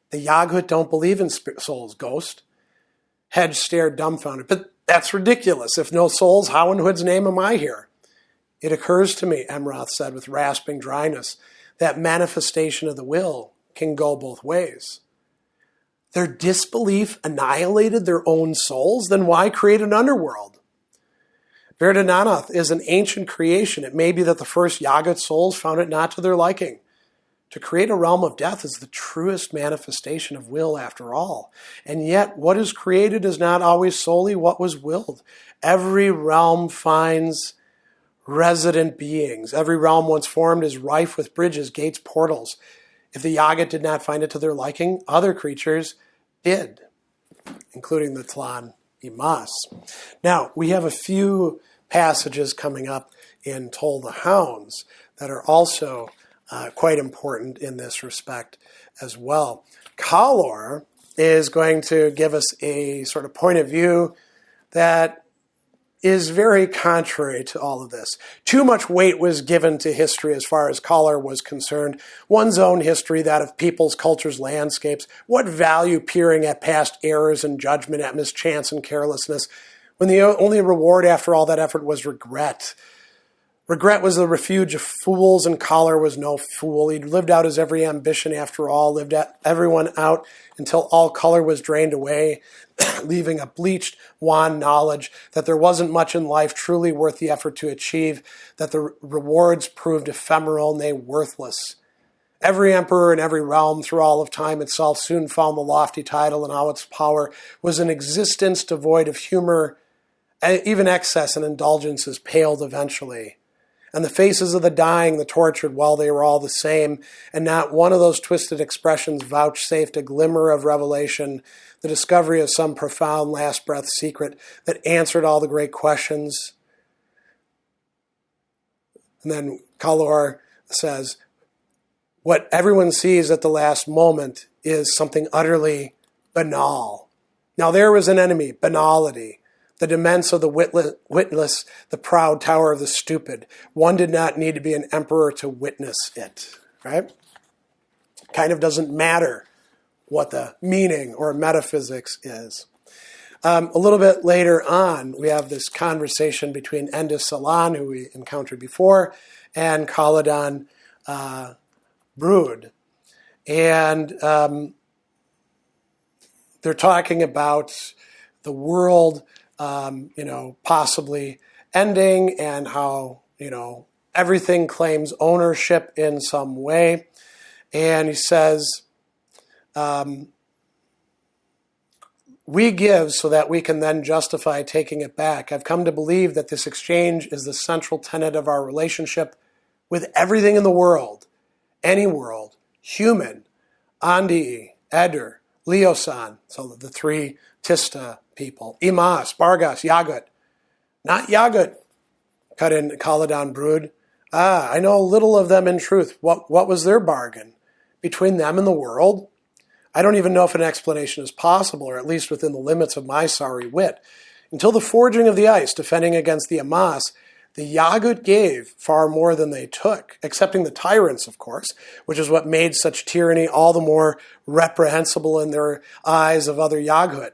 The Yaghut don't believe in souls, ghost. Hedge stared dumbfounded. But that's ridiculous. If no souls, how in Hood's name am I here? It occurs to me, Emroth said with rasping dryness, that manifestation of the will can go both ways. Their disbelief annihilated their own souls? Then why create an underworld? Verdunanoth is an ancient creation. It may be that the first Yaghut souls found it not to their liking. To create a realm of death is the truest manifestation of will after all. And yet what is created is not always solely what was willed. Every realm finds resident beings. Every realm once formed is rife with bridges, gates, portals. If the Yaghut did not find it to their liking, other creatures did, including the Tlan Imas. Now, we have a few passages coming up in Toll the Hounds that are also quite important in this respect as well. Kalor is going to give us a sort of point of view that is very contrary to all of this. Too much weight was given to history as far as Kalor was concerned. One's own history, that of peoples, cultures, landscapes. What value peering at past errors and judgment, at mischance and carelessness, when the only reward after all that effort was regret? Regret was the refuge of fools, and Kalor was no fool. He'd lived out his every ambition after all, lived everyone out until all color was drained away, leaving a bleached, wan knowledge that there wasn't much in life truly worth the effort to achieve, that the rewards proved ephemeral, nay, worthless. Every emperor in every realm through all of time itself soon found the lofty title, and how its power was an existence devoid of humor. Even excess and indulgences paled eventually. And the faces of the dying, the tortured, well, they were all the same, and not one of those twisted expressions vouchsafed a glimmer of revelation, the discovery of some profound last-breath secret that answered all the great questions. And then Kalor says, what everyone sees at the last moment is something utterly banal. Now there was an enemy, banality. The demesne of the witless, the proud tower of the stupid. One did not need to be an emperor to witness it, right? Kind of doesn't matter what the meaning or metaphysics is. A little bit later on, we have this conversation between Endis Salan, who we encountered before, and Caladan Brood. And they're talking about the world possibly ending, and how, everything claims ownership in some way. And he says, we give so that we can then justify taking it back. I've come to believe that this exchange is the central tenet of our relationship with everything in the world, any world, human, Andi, Eder, Leosan, so the three Tista people, Imas, Bargas, Yaghut. Not Yaghut, cut in Caladan Brood. I know little of them in truth. What was their bargain? Between them and the world? I don't even know if an explanation is possible, or at least within the limits of my sorry wit. Until the forging of the ice, defending against the Amas, the Yaghut gave far more than they took, excepting the tyrants, of course, which is what made such tyranny all the more reprehensible in their eyes of other Yaghut.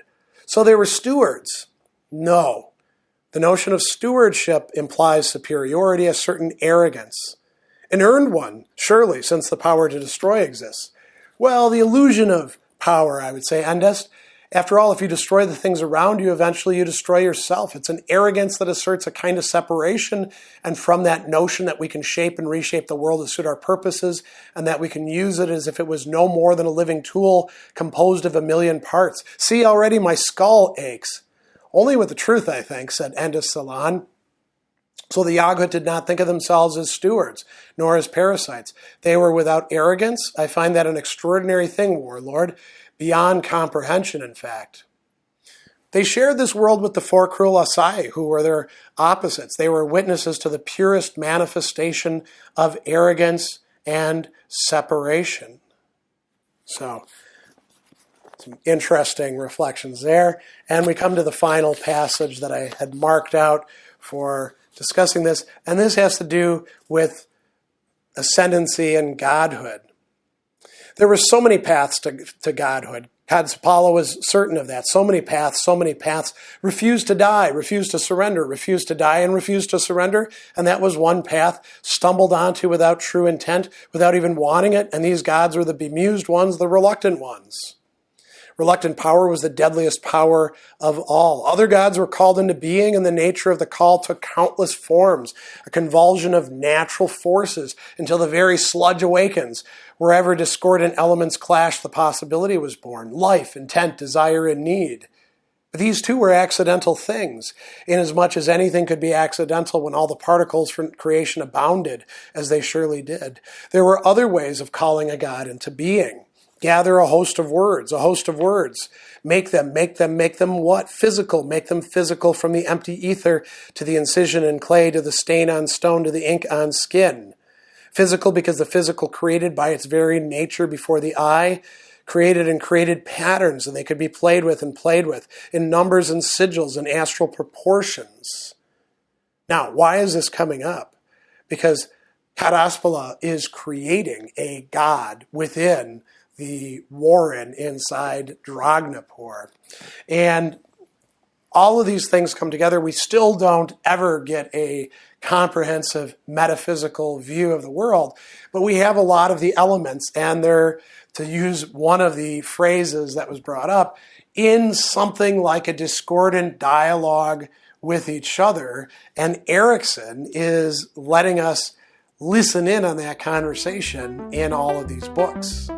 So they were stewards? No. The notion of stewardship implies superiority, a certain arrogance. An earned one, surely, since the power to destroy exists. Well, the illusion of power, I would say, Endest, After all, if you destroy the things around you, eventually you destroy yourself. It's an arrogance that asserts a kind of separation, and from that notion that we can shape and reshape the world to suit our purposes, and that we can use it as if it was no more than a living tool composed of a million parts. See, already my skull aches. Only with the truth, I think, said Endis Salon. So the Yogurt did not think of themselves as stewards, nor as parasites. They were without arrogance. I find that an extraordinary thing, warlord, beyond comprehension, in fact. They shared this world with the four cruel Asai, who were their opposites. They were witnesses to the purest manifestation of arrogance and separation. So, some interesting reflections there. And we come to the final passage that I had marked out for discussing this, and this has to do with ascendancy and godhood. There were so many paths to godhood. Apollo was certain of that. So many paths. Refused to die, refused to surrender, refused to die and refused to surrender. And that was one path, stumbled onto without true intent, without even wanting it. And these gods were the bemused ones, the reluctant ones. Reluctant power was the deadliest power of all. Other gods were called into being, and the nature of the call took countless forms, a convulsion of natural forces until the very sludge awakens. Wherever discordant elements clashed, the possibility was born. Life, intent, desire, and need. But these too were accidental things, inasmuch as anything could be accidental when all the particles from creation abounded, as they surely did. There were other ways of calling a god into being. Gather a host of words. Make them what? Physical. Make them physical, from the empty ether to the incision in clay, to the stain on stone, to the ink on skin. Physical because the physical created by its very nature before the eye, created patterns, and they could be played with in numbers and sigils and astral proportions. Now, why is this coming up? Because Karaspala is creating a god within the warren inside Dragnapur. And all of these things come together. We still don't ever get a comprehensive metaphysical view of the world, but we have a lot of the elements, and they're, to use one of the phrases that was brought up, in something like a discordant dialogue with each other. And Erikson is letting us listen in on that conversation in all of these books.